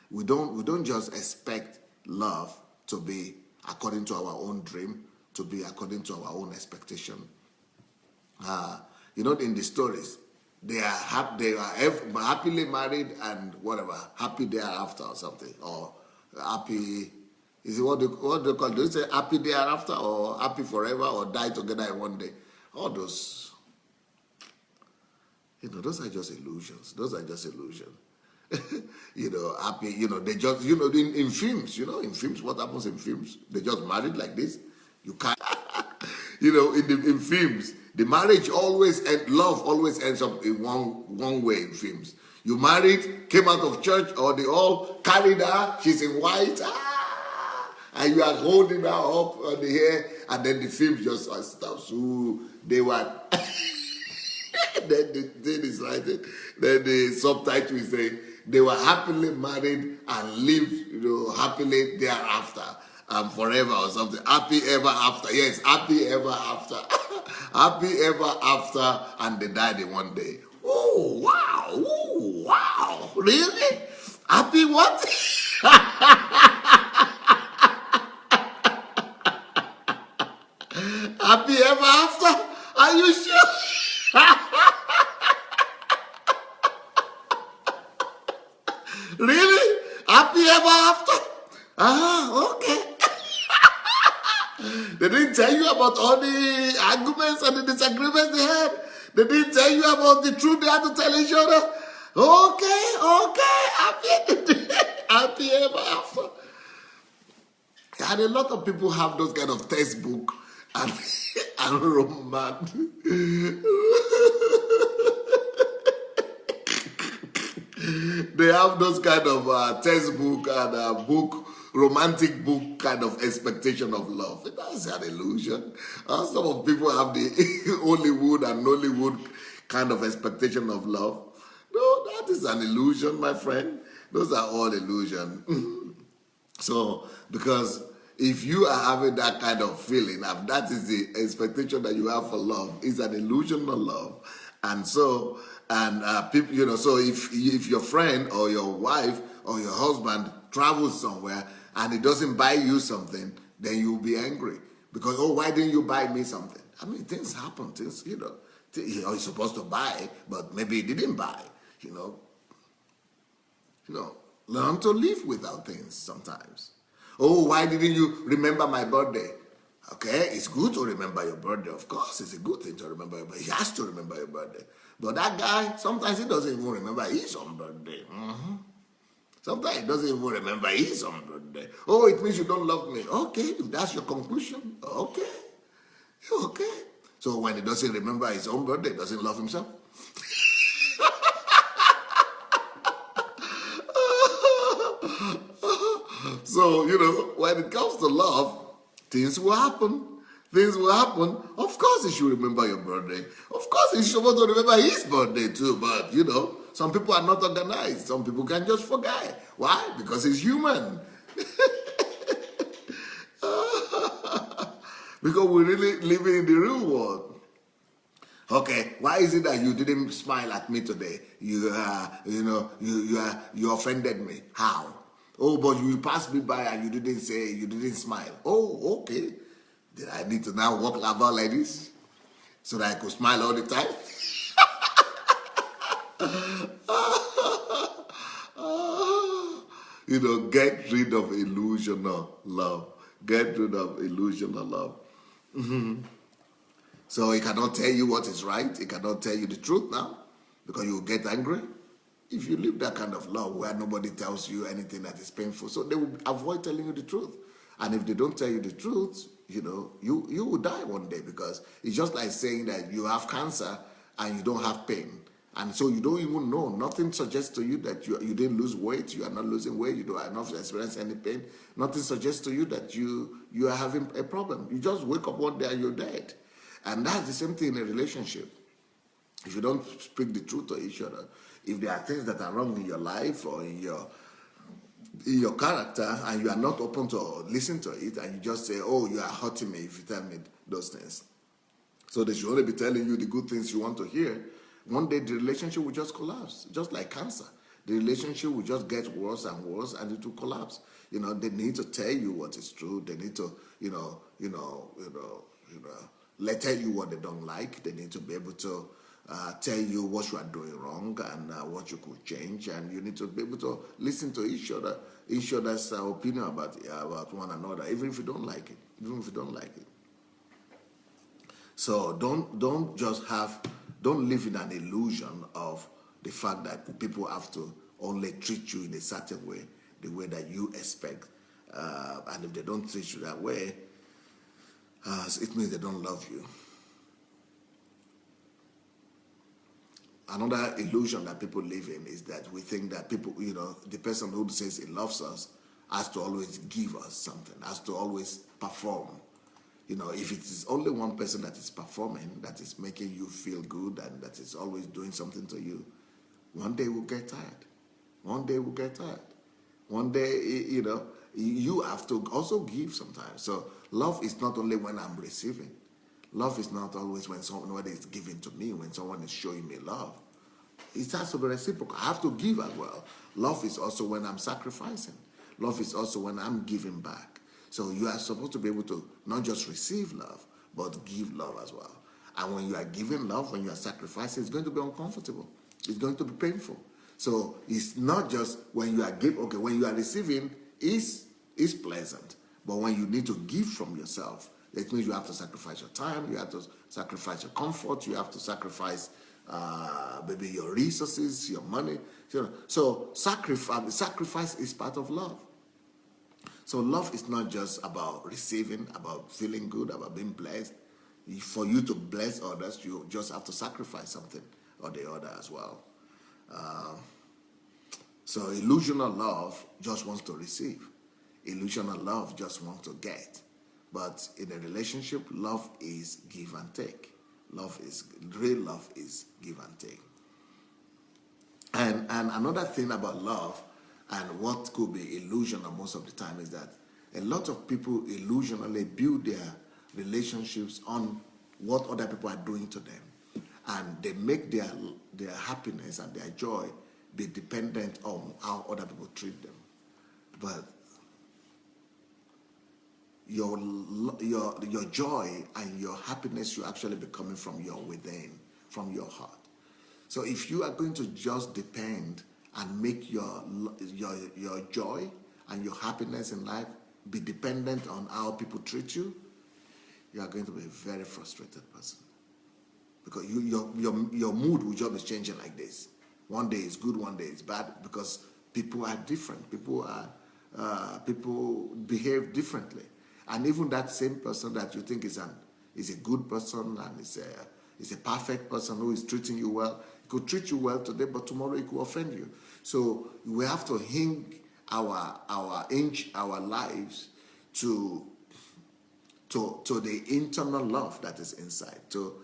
We don't just expect love to be according to our own dream, to be according to our own expectation. In the stories, they are happily married and whatever, happy thereafter or something, or happy. Is it what they call? Do they say happy thereafter or happy forever or die together in one day? All those, those are just illusions. Those are just illusions. Happy. They just, in films. In films, what happens in films? They just married like this. You can't. In films, the marriage love always ends up in one way in films. You married, came out of church, or they all carried her. She's in white. And you are holding her up on the hair, and then the film just stops. Ooh, they were. Then the thing is writing. Then the subtitle is saying they were happily married and lived, happily thereafter and forever or something. Happy ever after. Yes, happy ever after. Happy ever after, and they died in one day. Oh wow! Oh wow! Really? Happy what? Happy ever after? Are you sure? Really? Happy ever after? Okay. They didn't tell you about all the arguments and the disagreements they had. They didn't tell you about the truth they had to tell each other. Okay. Happy ever after. And a lot of people have those kind of textbook and romance. They have those kind of textbook and romantic book kind of expectation of love. That's an illusion. Some of people have the Hollywood and Nollywood kind of expectation of love. No, that is an illusion, my friend. Those are all illusion. So, because if you are having that kind of feeling, and that is the expectation that you have for love, it's an illusion of love. And so, people, so if your friend or your wife or your husband travels somewhere and it doesn't buy you something, then you'll be angry. Because, oh, why didn't you buy me something? I mean, things happen. Things, you're supposed to buy, but maybe he didn't buy, you know. Learn to live without things sometimes. Oh, why didn't you remember my birthday? Okay, it's good to remember your birthday. Of course, it's a good thing to remember your birthday. He has to remember your birthday. But that guy, sometimes he doesn't even remember his own birthday. Sometimes he doesn't even remember his own birthday. Oh, it means you don't love me. Okay, if that's your conclusion, okay. Okay. So when he doesn't remember his own birthday, doesn't love himself. So, when it comes to love, things will happen. Things will happen. Of course, he should remember your birthday. Of course, he's supposed to remember his birthday too. But, some people are not organized. Some people can just forget. Why? Because he's human. Because we're really living in the real world. Okay, why is it that you didn't smile at me today? You offended me. How? Oh, but you passed me by and you didn't smile. Oh, okay. Did I need to now walk about like this so that I could smile all the time? Get rid of illusional love. Get rid of illusional love. So he cannot tell you what is right. He cannot tell you the truth now because you will get angry. If you live that kind of love where nobody tells you anything that is painful, so they will avoid telling you the truth. And if they don't tell you the truth, you will die one day, because it's just like saying that you have cancer and you don't have pain. And so you don't even know. Nothing suggests to you that you didn't lose weight. You are not losing weight. You don't not experience any pain. Nothing suggests to you that you are having a problem. You just wake up one day and you're dead. And that's the same thing in a relationship. If you don't speak the truth to each other, if there are things that are wrong in your life or in your character, and you are not open to listen to it, and you just say, oh, you are hurting me if you tell me those things. So they should only be telling you the good things you want to hear. One day the relationship will just collapse, just like cancer. The relationship will just get worse and worse, and it will collapse. They need to tell you what is true. They need to, let tell you what they don't like. They need to be able to tell you what you are doing wrong and what you could change, and you need to be able to listen to each other's opinion about one another, even if you don't like it. So don't live in an illusion of the fact that people have to only treat you in a certain way, the way that you expect, and if they don't treat you that way, it means they don't love you. Another illusion that people live in is that we think that people, the person who says he loves us has to always give us something, has to always perform. If it is only one person that is performing, that is making you feel good, and that is always doing something to you, one day we'll get tired. One day, you have to also give sometimes. So love is not only when I'm receiving. Love is not always when somebody is giving to me, when someone is showing me love. It has to be reciprocal. I have to give as well. Love is also when I'm sacrificing. Love is also when I'm giving back. So you are supposed to be able to not just receive love, but give love as well. And when you are giving love, when you are sacrificing, it's going to be uncomfortable. It's going to be painful. So it's not just when you are giving. Okay, when you are receiving is pleasant, but when you need to give from yourself, it means you have to sacrifice your time, you have to sacrifice your comfort, you have to sacrifice maybe your resources, your money. So sacrifice is part of love. So love is not just about receiving, about feeling good, about being blessed. For you to bless others, you just have to sacrifice something or the other as well. So illusional love just wants to receive. Illusional love just wants to get. But in a relationship, love is give and take. Real love is give and take. And another thing about love, and what could be illusional most of the time, is that a lot of people illusionally build their relationships on what other people are doing to them. And they make their happiness and their joy be dependent on how other people treat them. But your joy and your happiness should actually be coming from your within, from your heart. So if you are going to just depend and make your joy and your happiness in life be dependent on how people treat you, you are going to be a very frustrated person. Because your mood will just be changing like this. One day is good, one day is bad, because people are different. People behave differently, and even that same person that you think is a good person and is a perfect person who is treating you well, could treat you well today, but tomorrow it could offend you. So we have to hinge our lives to the internal love that is inside, to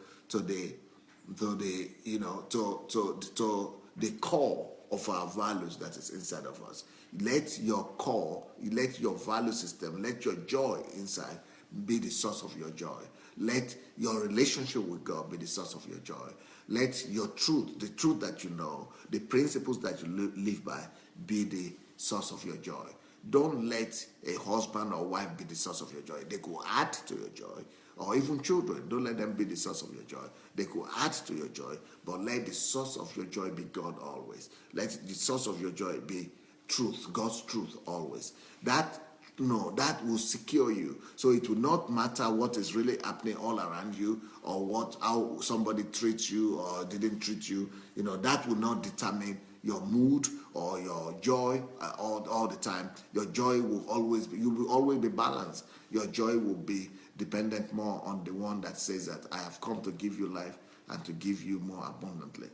the core of our values that is inside of us. Let your core, let your value system, let your joy inside be the source of your joy. Let your relationship with God be the source of your joy. Let your truth, the truth that you know, the principles that you live by, be the source of your joy. Don't let a husband or wife be the source of your joy. They could add to your joy. Or even children, don't let them be the source of your joy. They could add to your joy, but let the source of your joy be God always. Let the source of your joy be truth, God's truth always. That will secure you. So it will not matter what is really happening all around you, or how somebody treats you or didn't treat you. That will not determine your mood or your joy all the time. Your joy will always be, you will always be balanced. Your joy will be dependent more on the one that says that I have come to give you life and to give you more abundantly.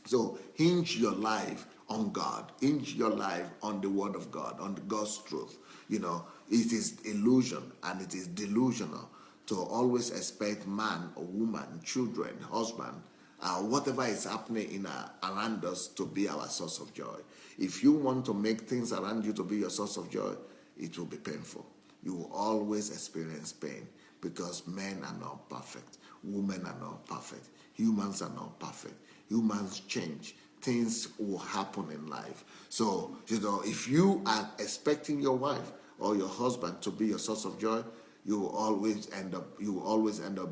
So hinge your life on God. Hinge your life on the word of God, on God's truth. It is illusion and it is delusional to always expect man or woman, children, husband, whatever is happening around us to be our source of joy. If you want to make things around you to be your source of joy, it will be painful. You will always experience pain, because men are not perfect. Women are not perfect. Humans are not perfect. Humans change. Things will happen in life. So, if you are expecting your wife or your husband to be your source of joy, you will always end up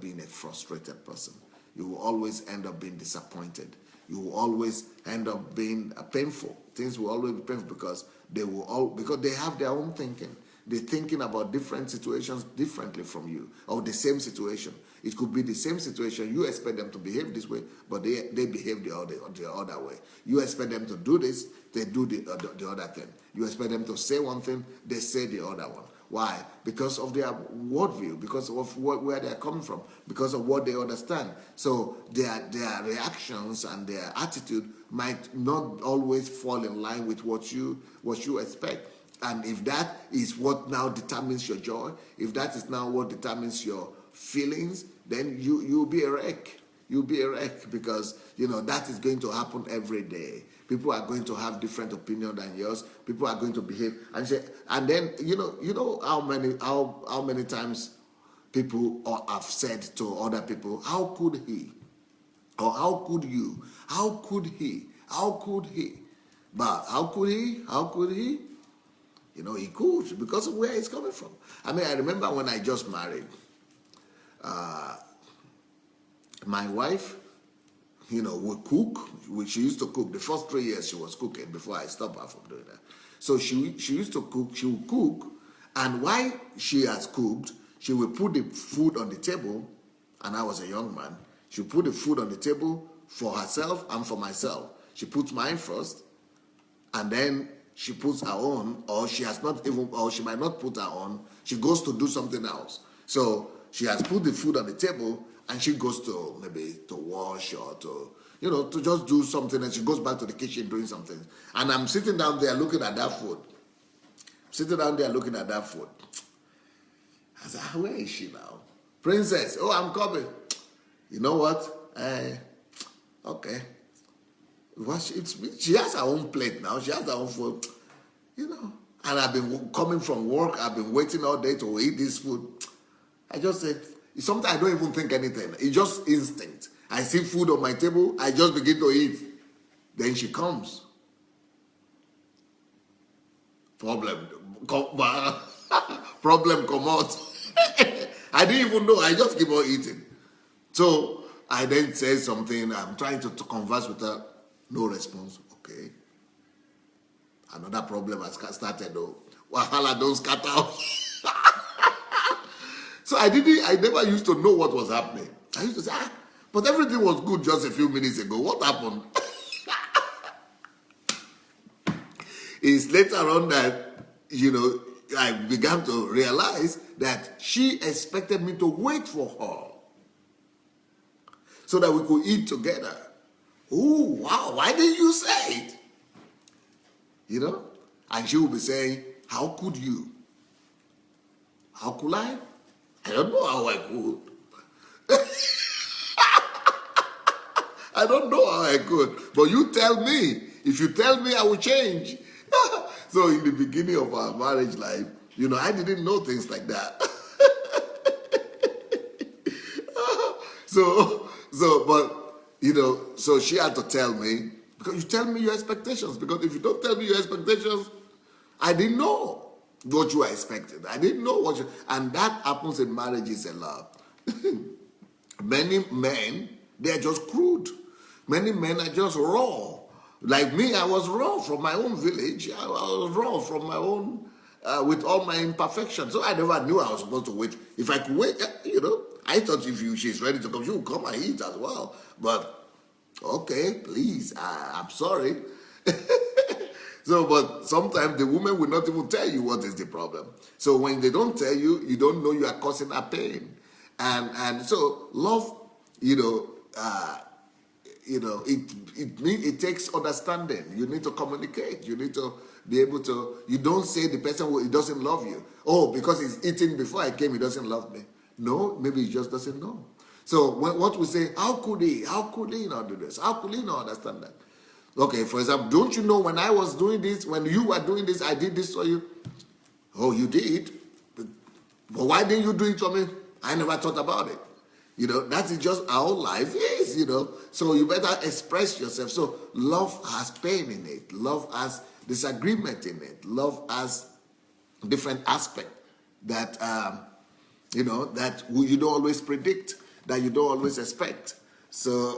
being a frustrated person. You will always end up being disappointed. You will always end up being painful. Things will always be painful because they have their own thinking. They're thinking about different situations differently from you, or the same situation. It could be the same situation. You expect them to behave this way, but they behave the other way. You expect them to do this, they do the other thing. You expect them to say one thing, they say the other one. Why? Because of their worldview, because of where they're coming from, because of what they understand. So their reactions and their attitude might not always fall in line with what you expect. And if that is what now determines your joy, if that is now what determines your feelings, then you'll be a wreck. You'll be a wreck, because that is going to happen every day. People are going to have different opinion than yours. People are going to behave and then how many times people have said to other people, how could he, or how could you, how could he, but how could he? He could, because of where he's coming from. I remember when I just married, my wife, would cook. She used to cook. The first 3 years she was cooking before I stopped her from doing that. So she used to cook. She would cook, and while she has cooked, she will put the food on the table, and I was a young man. She put the food on the table for herself and for myself. She puts mine first, and then she puts her own, or she might not put her own. She goes to do something else. So she has put the food on the table, and she goes to maybe to wash or to just do something, and she goes back to the kitchen doing something. And I'm sitting down there looking at that food. I said, where is she now? Princess, oh, I'm coming. You know what? Okay. Well, she has her own plate now. She has her own food, And I've been coming from work. I've been waiting all day to eat this food. I just said, sometimes I don't even think anything. It's just instinct. I see food on my table. I just begin to eat. Then she comes. Problem problem come out. I didn't even know. I just keep on eating. So I then say something. I'm trying to converse with her. No response. Okay. Another problem has started. Oh, wahala don't scatter. So I never used to know what was happening. I used to say, but everything was good just a few minutes ago. What happened? It's later on that, I began to realize that she expected me to wait for her so that we could eat together. Oh, wow, why didn't you say it? And she will be saying, how could you? How could I? I don't know how I could. I don't know how I could. But you tell me. If you tell me, I will change. So in the beginning of our marriage life, I didn't know things like that. So she had to tell me, because you tell me your expectations. Because if you don't tell me your expectations, I didn't know what you were expecting. I didn't know and that happens in marriages a lot. Many men, they are just crude. Many men are just raw. Like me, I was raw from my own village. I was raw from my own, with all my imperfections. So I never knew I was supposed to wait. If I could wait, I thought if she's ready to come, she will come and eat as well. But, okay, please, I'm sorry. But sometimes the woman will not even tell you what is the problem. So when they don't tell you, you don't know you are causing her pain. And so love, it takes understanding. You need to communicate. You need to be able to. You don't say the person he doesn't love you. Oh, because he's eating before I came, he doesn't love me. No, maybe he just doesn't know. So what we say, how could he? How could he not do this? How could he not understand that? Okay, for example, don't you know when I was doing this, when you were doing this, I did this for you? Oh, you did? But why didn't you do it for me? I never thought about it. That is just how life is, So you better express yourself. So love has pain in it. Love has disagreement in it. Love has different aspects that, that you don't always predict, that you don't always expect. So,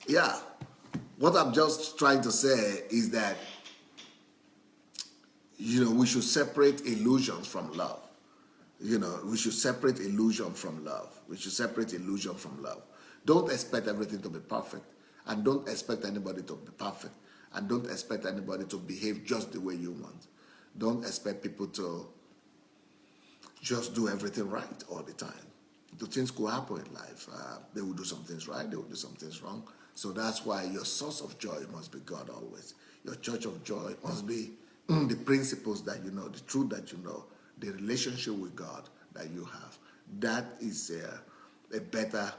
yeah. What I'm just trying to say is that, we should separate illusions from love. We should separate illusion from love. We should separate illusion from love. Don't expect everything to be perfect. And don't expect anybody to be perfect. And don't expect anybody to behave just the way you want. Don't expect people to just do everything right all the time. The things could happen in life. They will do some things right, they will do some things wrong. So that's why your source of joy must be God always. Your church of joy must be the principles that you know, the truth that you know, the relationship with God that you have. That is a better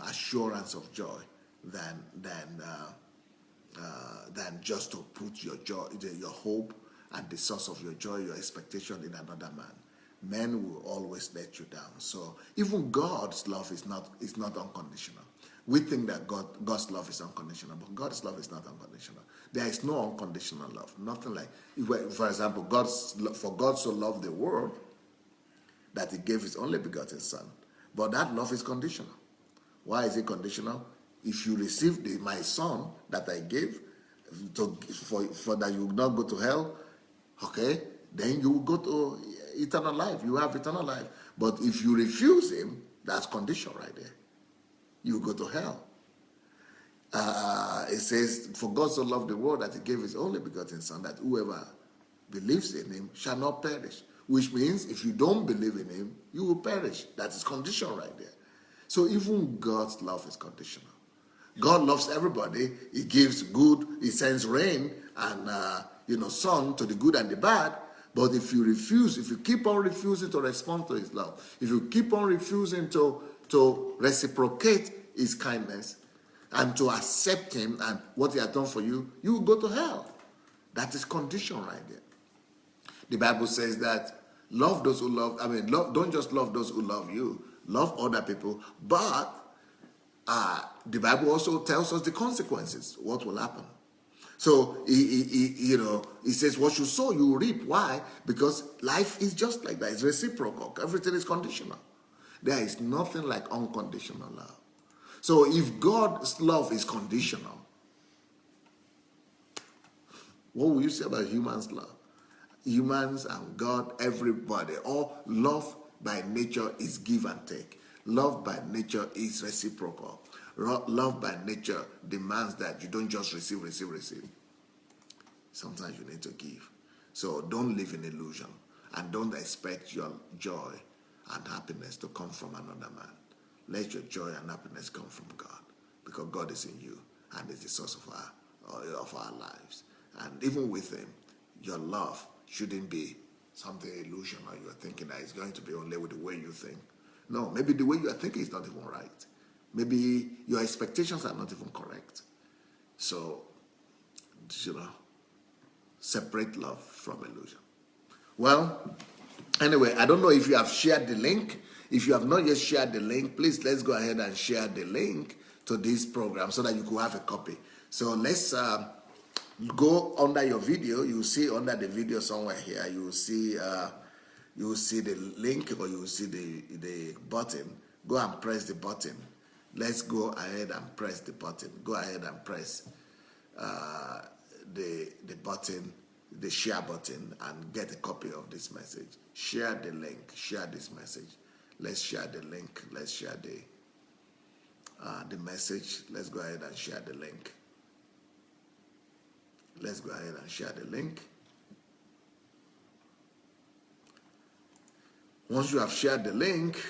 assurance of joy than just to put your joy, your hope, and the source of your joy, your expectation in another man. Men will always let you down. So even God's love is not unconditional. We think that God's love is unconditional, but God's love is not unconditional. There is no unconditional love. Nothing like, for example, for God so loved the world that he gave his only begotten son. But that love is conditional. Why is it conditional? If you receive my son that I gave for that you will not go to hell, okay, then you will go to eternal life. You have eternal life. But if you refuse him, that's condition right there. You go to hell. It says, for God so loved the world that he gave his only begotten son, that whoever believes in him shall not perish. Which means if you don't believe in him, you will perish. That is condition right there. So even God's love is conditional. God loves everybody. He gives good. He sends rain and sun to the good and the bad. But if you keep on refusing to respond to his love, if you keep on refusing to reciprocate his kindness and to accept him and what he has done for you, you will go to hell. That is condition right there. The Bible says that love those who love, don't just love those who love you, love other people, but the Bible also tells us the consequences, what will happen. So he says, what you sow, you reap. Why? Because life is just like that. It's reciprocal. Everything is conditional. There is nothing like unconditional love. So if God's love is conditional, what will you say about humans' love? Humans and God, everybody, all love by nature is give and take. Love by nature is reciprocal. Love by nature demands that you don't just receive. Sometimes you need to give. So don't live in illusion and don't expect your joy and happiness to come from another man. Let your joy and happiness come from God, because God is in you and is the source of our lives. And even with Him, your love shouldn't be something illusional. You are thinking that it's going to be only with the way you think. No, maybe the way you are thinking is not even right. Maybe your expectations are not even correct. So, separate love from illusion. Well, anyway, I don't know if you have shared the link. If you have not yet shared the link, please let's go ahead and share the link to this program so that you could have a copy. So let's go under your video. You will see under the video somewhere here. You will see the link, or you will see the button. Go and press the button. Let's go ahead and press the button. Go ahead and press the button, the share button, and get a copy of this message. Share the link. Share this message. Let's share the link. Let's share the message. Let's go ahead and share the link. Let's go ahead and share the link. Once you have shared the link,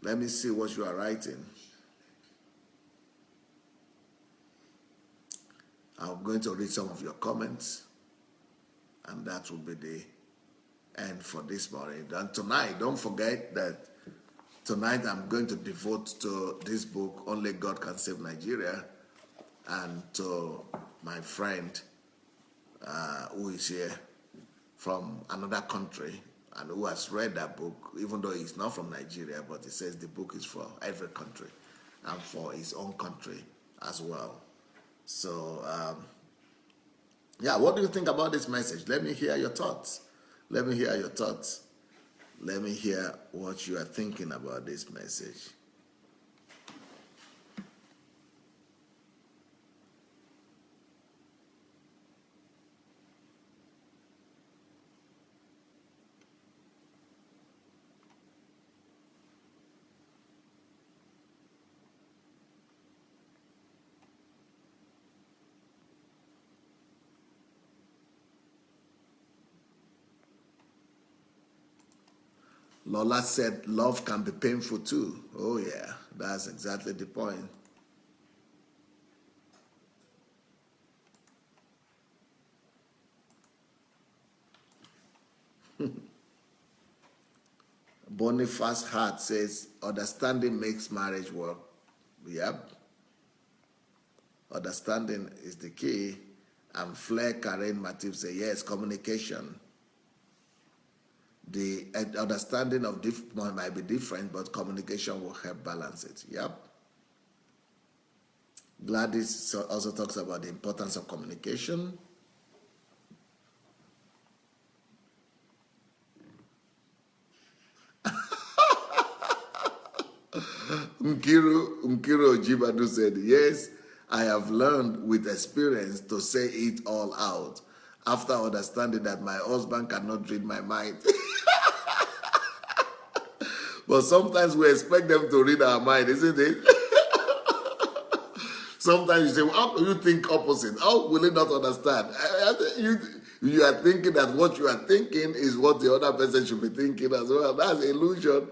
let me see what you are writing. I'm going to read some of your comments, and that will be the end for this morning. And tonight, don't forget that tonight I'm going to devote to this book, Only God Can Save Nigeria, and to my friend who is here from another country and who has read that book, even though he's not from Nigeria, but he says the book is for every country and for his own country as well. So, what do you think about this message? Let me hear your thoughts. Let me hear your thoughts. Let me hear what you are thinking about this message. Lola said love can be painful too. Oh yeah, that's exactly the point. Boniface Hart says understanding makes marriage work. Yep. Understanding is the key. And Flair Karen Matip say yes, communication. The understanding of might be different, but communication will help balance it. Yep. Gladys also talks about the importance of communication. Nkiro Jibadu said, yes, I have learned with experience to say it all out after understanding that my husband cannot read my mind. But sometimes we expect them to read our mind, isn't it? Sometimes you say, well, how do you think opposite? How will he not understand? You are thinking that what you are thinking is what the other person should be thinking as well. That's illusion.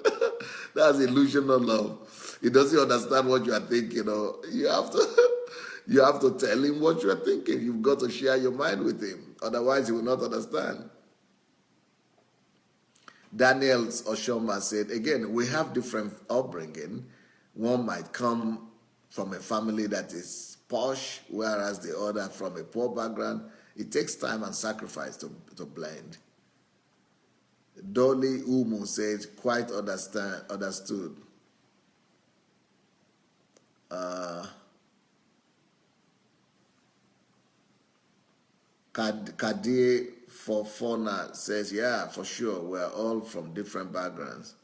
That's illusional love. He doesn't understand what you are thinking. Or you have to tell him what you are thinking. You've got to share your mind with him. Otherwise, he will not understand. Daniel Oshoma said, again, we have different upbringing. One might come from a family that is posh, whereas the other from a poor background. It takes time and sacrifice to blend. Dolly Umu said, quite understood. Kadie Fofona says, yeah, for sure, we're all from different backgrounds.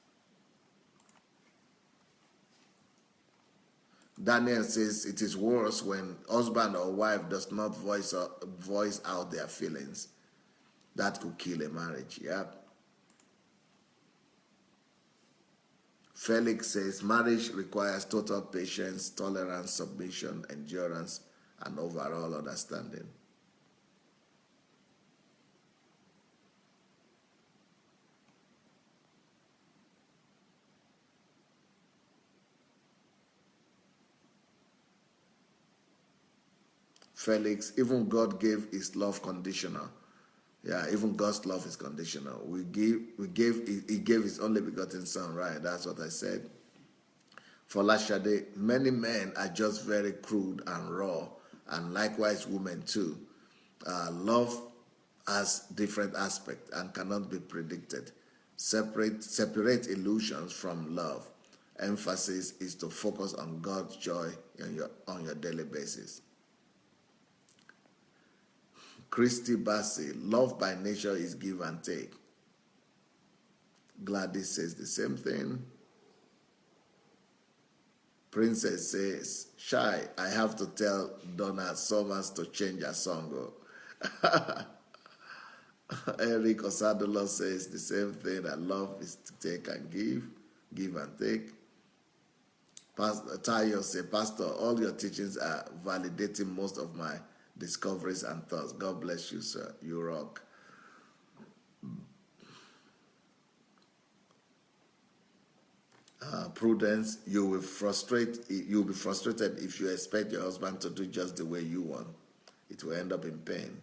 Daniel says it is worse when husband or wife does not voice out their feelings. That could kill a marriage. Yeah. Felix says marriage requires total patience, tolerance, submission, endurance, and overall understanding. Felix, even God gave his love conditional. Yeah, even God's love is conditional. He gave his only begotten son, right? That's what I said. For Lashade, many men are just very crude and raw, and likewise women too. Love has different aspects and cannot be predicted. Separate illusions from love. Emphasis is to focus on God's joy on your daily basis. Christy Bassi, love by nature is give and take. Gladys says the same thing. Princess says, Shy, I have to tell Donna Summers to change her song. Eric Osadolo says the same thing, that love is to take and give and take. Pastor Tayo says, Pastor, all your teachings are validating most of my discoveries and thoughts. God bless you, sir. You rock. Prudence, you'll be frustrated if you expect your husband to do just the way you want. It will end up in pain.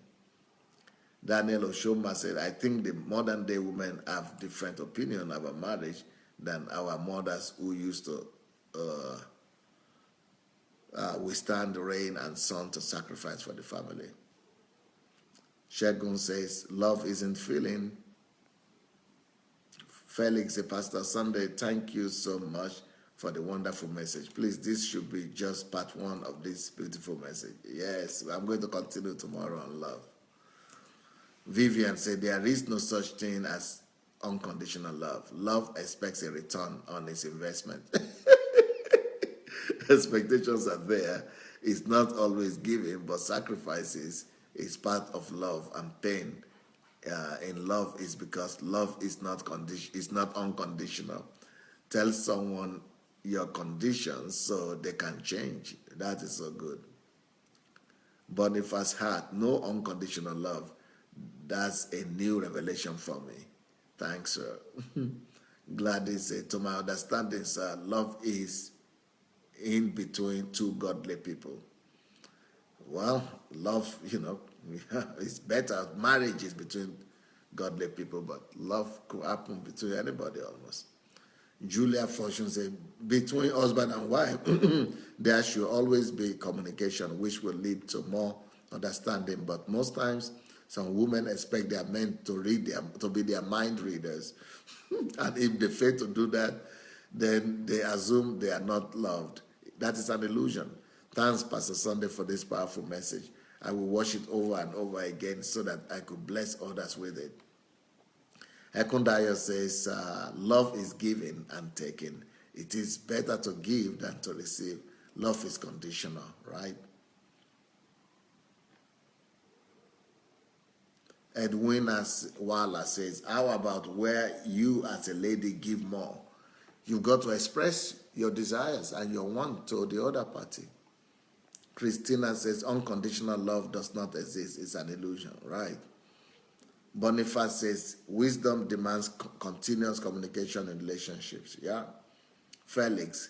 Daniel Oshoma said, I think the modern day women have different opinion about marriage than our mothers who used to withstand the rain and sun to sacrifice for the family. Shegun says, love isn't feeling. Felix, a Pastor Sunday, thank you so much for the wonderful message. Please, this should be just part one of this beautiful message. Yes, I'm going to continue tomorrow on love. Vivian said, there is no such thing as unconditional love. Love expects a return on its investment. Expectations are there. It's not always giving, but sacrifices is part of love, and pain in love is because love is not unconditional. Tell someone your conditions so they can change. That is so good. Boniface Hart, no unconditional love. That's a new revelation for me. Thanks, sir. Gladys said, to my understanding, sir, love is in between two godly people. Well, love, it's better. Marriage is between godly people, but love could happen between anybody almost. Julia Fortune said, between husband and wife, there should always be communication, which will lead to more understanding. But most times, some women expect their men to be their mind readers. And if they fail to do that, then they assume they are not loved. That is an illusion. Thanks, Pastor Sunday, for this powerful message. I will watch it over and over again so that I could bless others with it. Ekundayo says, love is giving and taking. It is better to give than to receive. Love is conditional, right? Edwina Wala says, how about where you as a lady give more? You've got to express your desires and your want to the other party. Christina says, unconditional love does not exist. It's an illusion, right? Boniface says, wisdom demands continuous communication in relationships, yeah? Felix,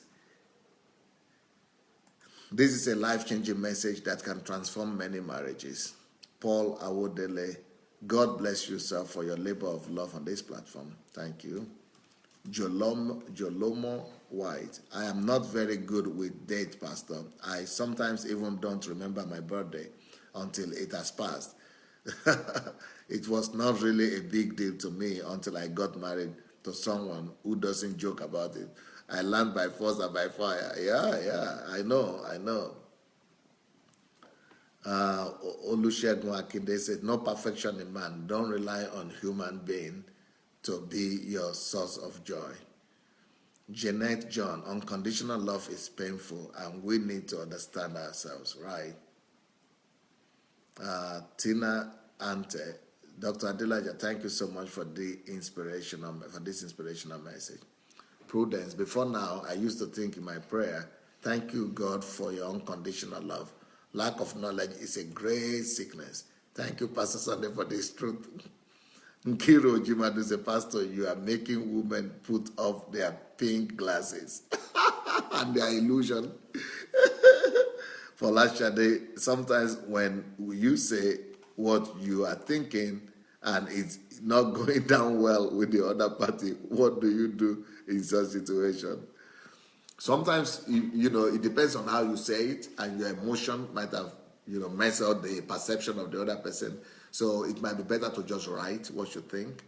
this is a life-changing message that can transform many marriages. Paul Awodele, God bless you, sir, for your labor of love on this platform. Thank you. Jolomo White, I am not very good with dates, Pastor. I sometimes even don't remember my birthday until it has passed. It was not really a big deal to me until I got married to someone who doesn't joke about it. I learned by force and by fire. Yeah, I know. Olusegun Akinde said, no perfection in man. Don't rely on human being to be your source of joy. Jeanette John, unconditional love is painful and we need to understand ourselves, right? Tina Ante, Dr. Adelaja, thank you so much for this inspirational message. Prudence, before now, I used to think in my prayer, thank you, God, for your unconditional love. Lack of knowledge is a great sickness. Thank you, Pastor Sunday, for this truth. Nkiro Jimadu says, Pastor, you are making women put off their pink glasses and their illusion. For Lashade, sometimes when you say what you are thinking and it's not going down well with the other party, what do you do in such situation? Sometimes, it depends on how you say it, and your emotion might have, messed up the perception of the other person. So it might be better to just write what you think,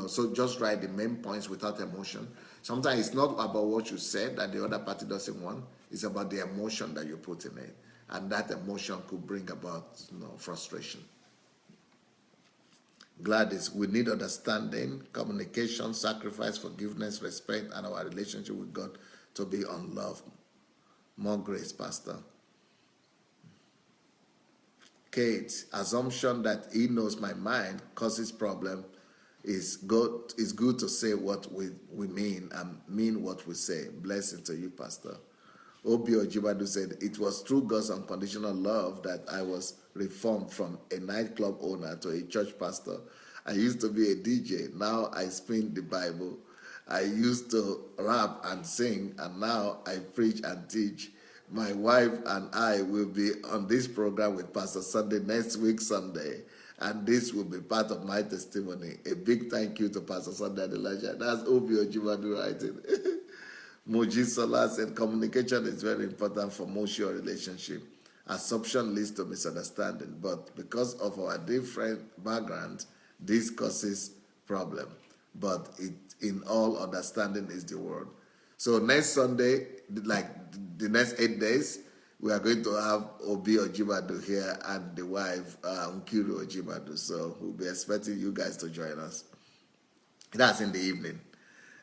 so just write the main points without emotion. Sometimes it's not about what you said that the other party doesn't want, it's about the emotion that you put in it. And that emotion could bring about, frustration. Gladys, we need understanding, communication, sacrifice, forgiveness, respect, and our relationship with God to be on love. More grace, Pastor. Kate, assumption that he knows my mind causes problem. It's good to say what we mean and mean what we say. Blessing to you, Pastor. Obi Ojibadu said, it was through God's unconditional love that I was reformed from a nightclub owner to a church pastor. I used to be a DJ. Now I spin the Bible. I used to rap and sing, and now I preach and teach. My wife and I will be on this program with Pastor Sunday next week, Sunday, and this will be part of my testimony. A big thank you to Pastor Sunday Adelaja. That's Obi Ojibadu writing. Moji Sola said, communication is very important for most your relationship. Assumption leads to misunderstanding, but because of our different backgrounds, this causes problem. But in all, understanding is the word. So next Sunday, like the next 8 days, we are going to have Obi Ojibadu here and the wife, Nkiru Ojibadu. So we'll be expecting you guys to join us. That's in the evening.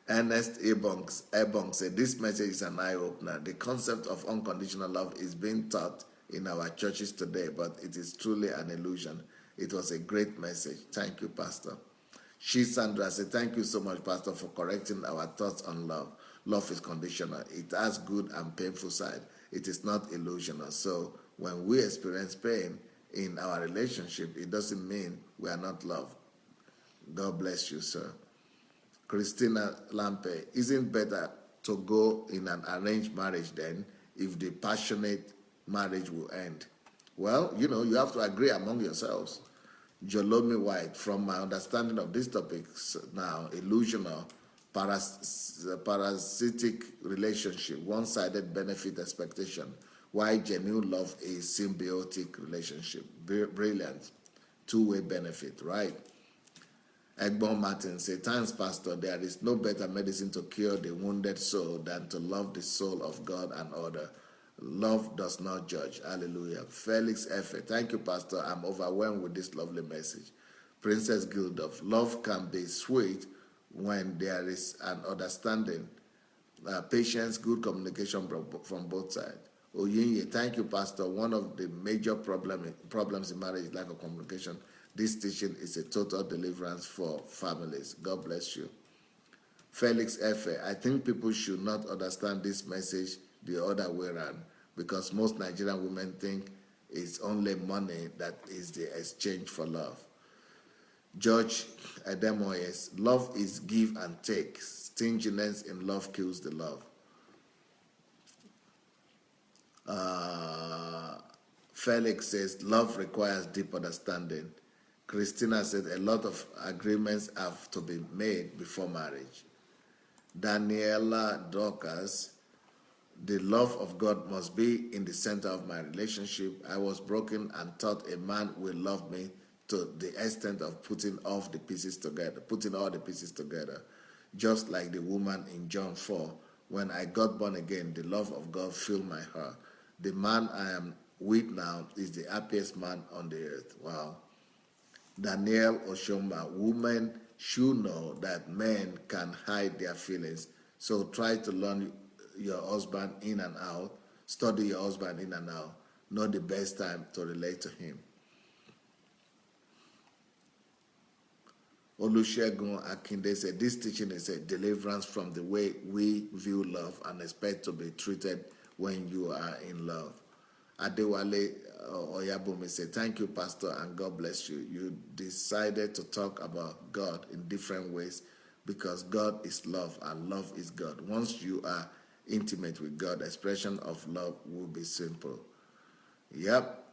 Ernest Ebong said, this message is an eye-opener. The concept of unconditional love is being taught in our churches today, but it is truly an illusion. It was a great message. Thank you, Pastor. Sandra said, thank you so much, Pastor, for correcting our thoughts on love. Love is conditional. It has good and painful side. It is not illusional. So when we experience pain in our relationship, it doesn't mean we are not loved. God bless you, sir. Christina Lampe, isn't better to go in an arranged marriage then if the passionate marriage will end? Well, you have to agree among yourselves. Jolomi White, from my understanding of these topics now, illusional, parasitic relationship, one-sided benefit expectation, why genuine love is symbiotic relationship. Brilliant. Two-way benefit, right? Egbon Martin said, thanks, Pastor. There is no better medicine to cure the wounded soul than to love the soul of God and other. Love does not judge. Hallelujah. Felix Efe, thank you, Pastor. I'm overwhelmed with this lovely message. Princess Gildov, love can be sweet when there is an understanding, patience, good communication from both sides. Oyinye, thank you, Pastor. One of the major problems in marriage is lack of communication. This teaching is a total deliverance for families. God bless you. Felix Efe, I think people should not understand this message the other way around because most Nigerian women think it's only money that is the exchange for love. George Ademoyes, love is give and take. Stinginess in love kills the love. Felix says, love requires deep understanding. Christina said, a lot of agreements have to be made before marriage. Daniela Dorcas, the love of God must be in the center of my relationship. I was broken and thought a man will love me to the extent of putting all the pieces together. Just like the woman in John 4. When I got born again, the love of God filled my heart. The man I am with now is the happiest man on the earth. Wow. Daniel Oshoma, women should know that men can hide their feelings. So try to learn your husband in and out, study your husband in and out. Know the best time to relate to him. Olusegun Akinde said, this teaching is a deliverance from the way we view love and expect to be treated when you are in love. Adewale Oyabumi said, thank you, Pastor, and God bless you. You decided to talk about God in different ways because God is love and love is God. Once you are intimate with God, expression of love will be simple. Yep.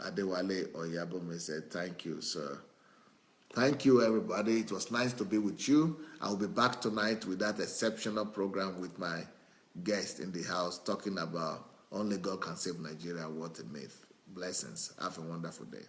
Adewale Oyabumi said, thank you, sir. Thank you, everybody. It was nice to be with you. I'll be back tonight with that exceptional program with my guest in the house talking about only God can save Nigeria. What a myth. Blessings. Have a wonderful day.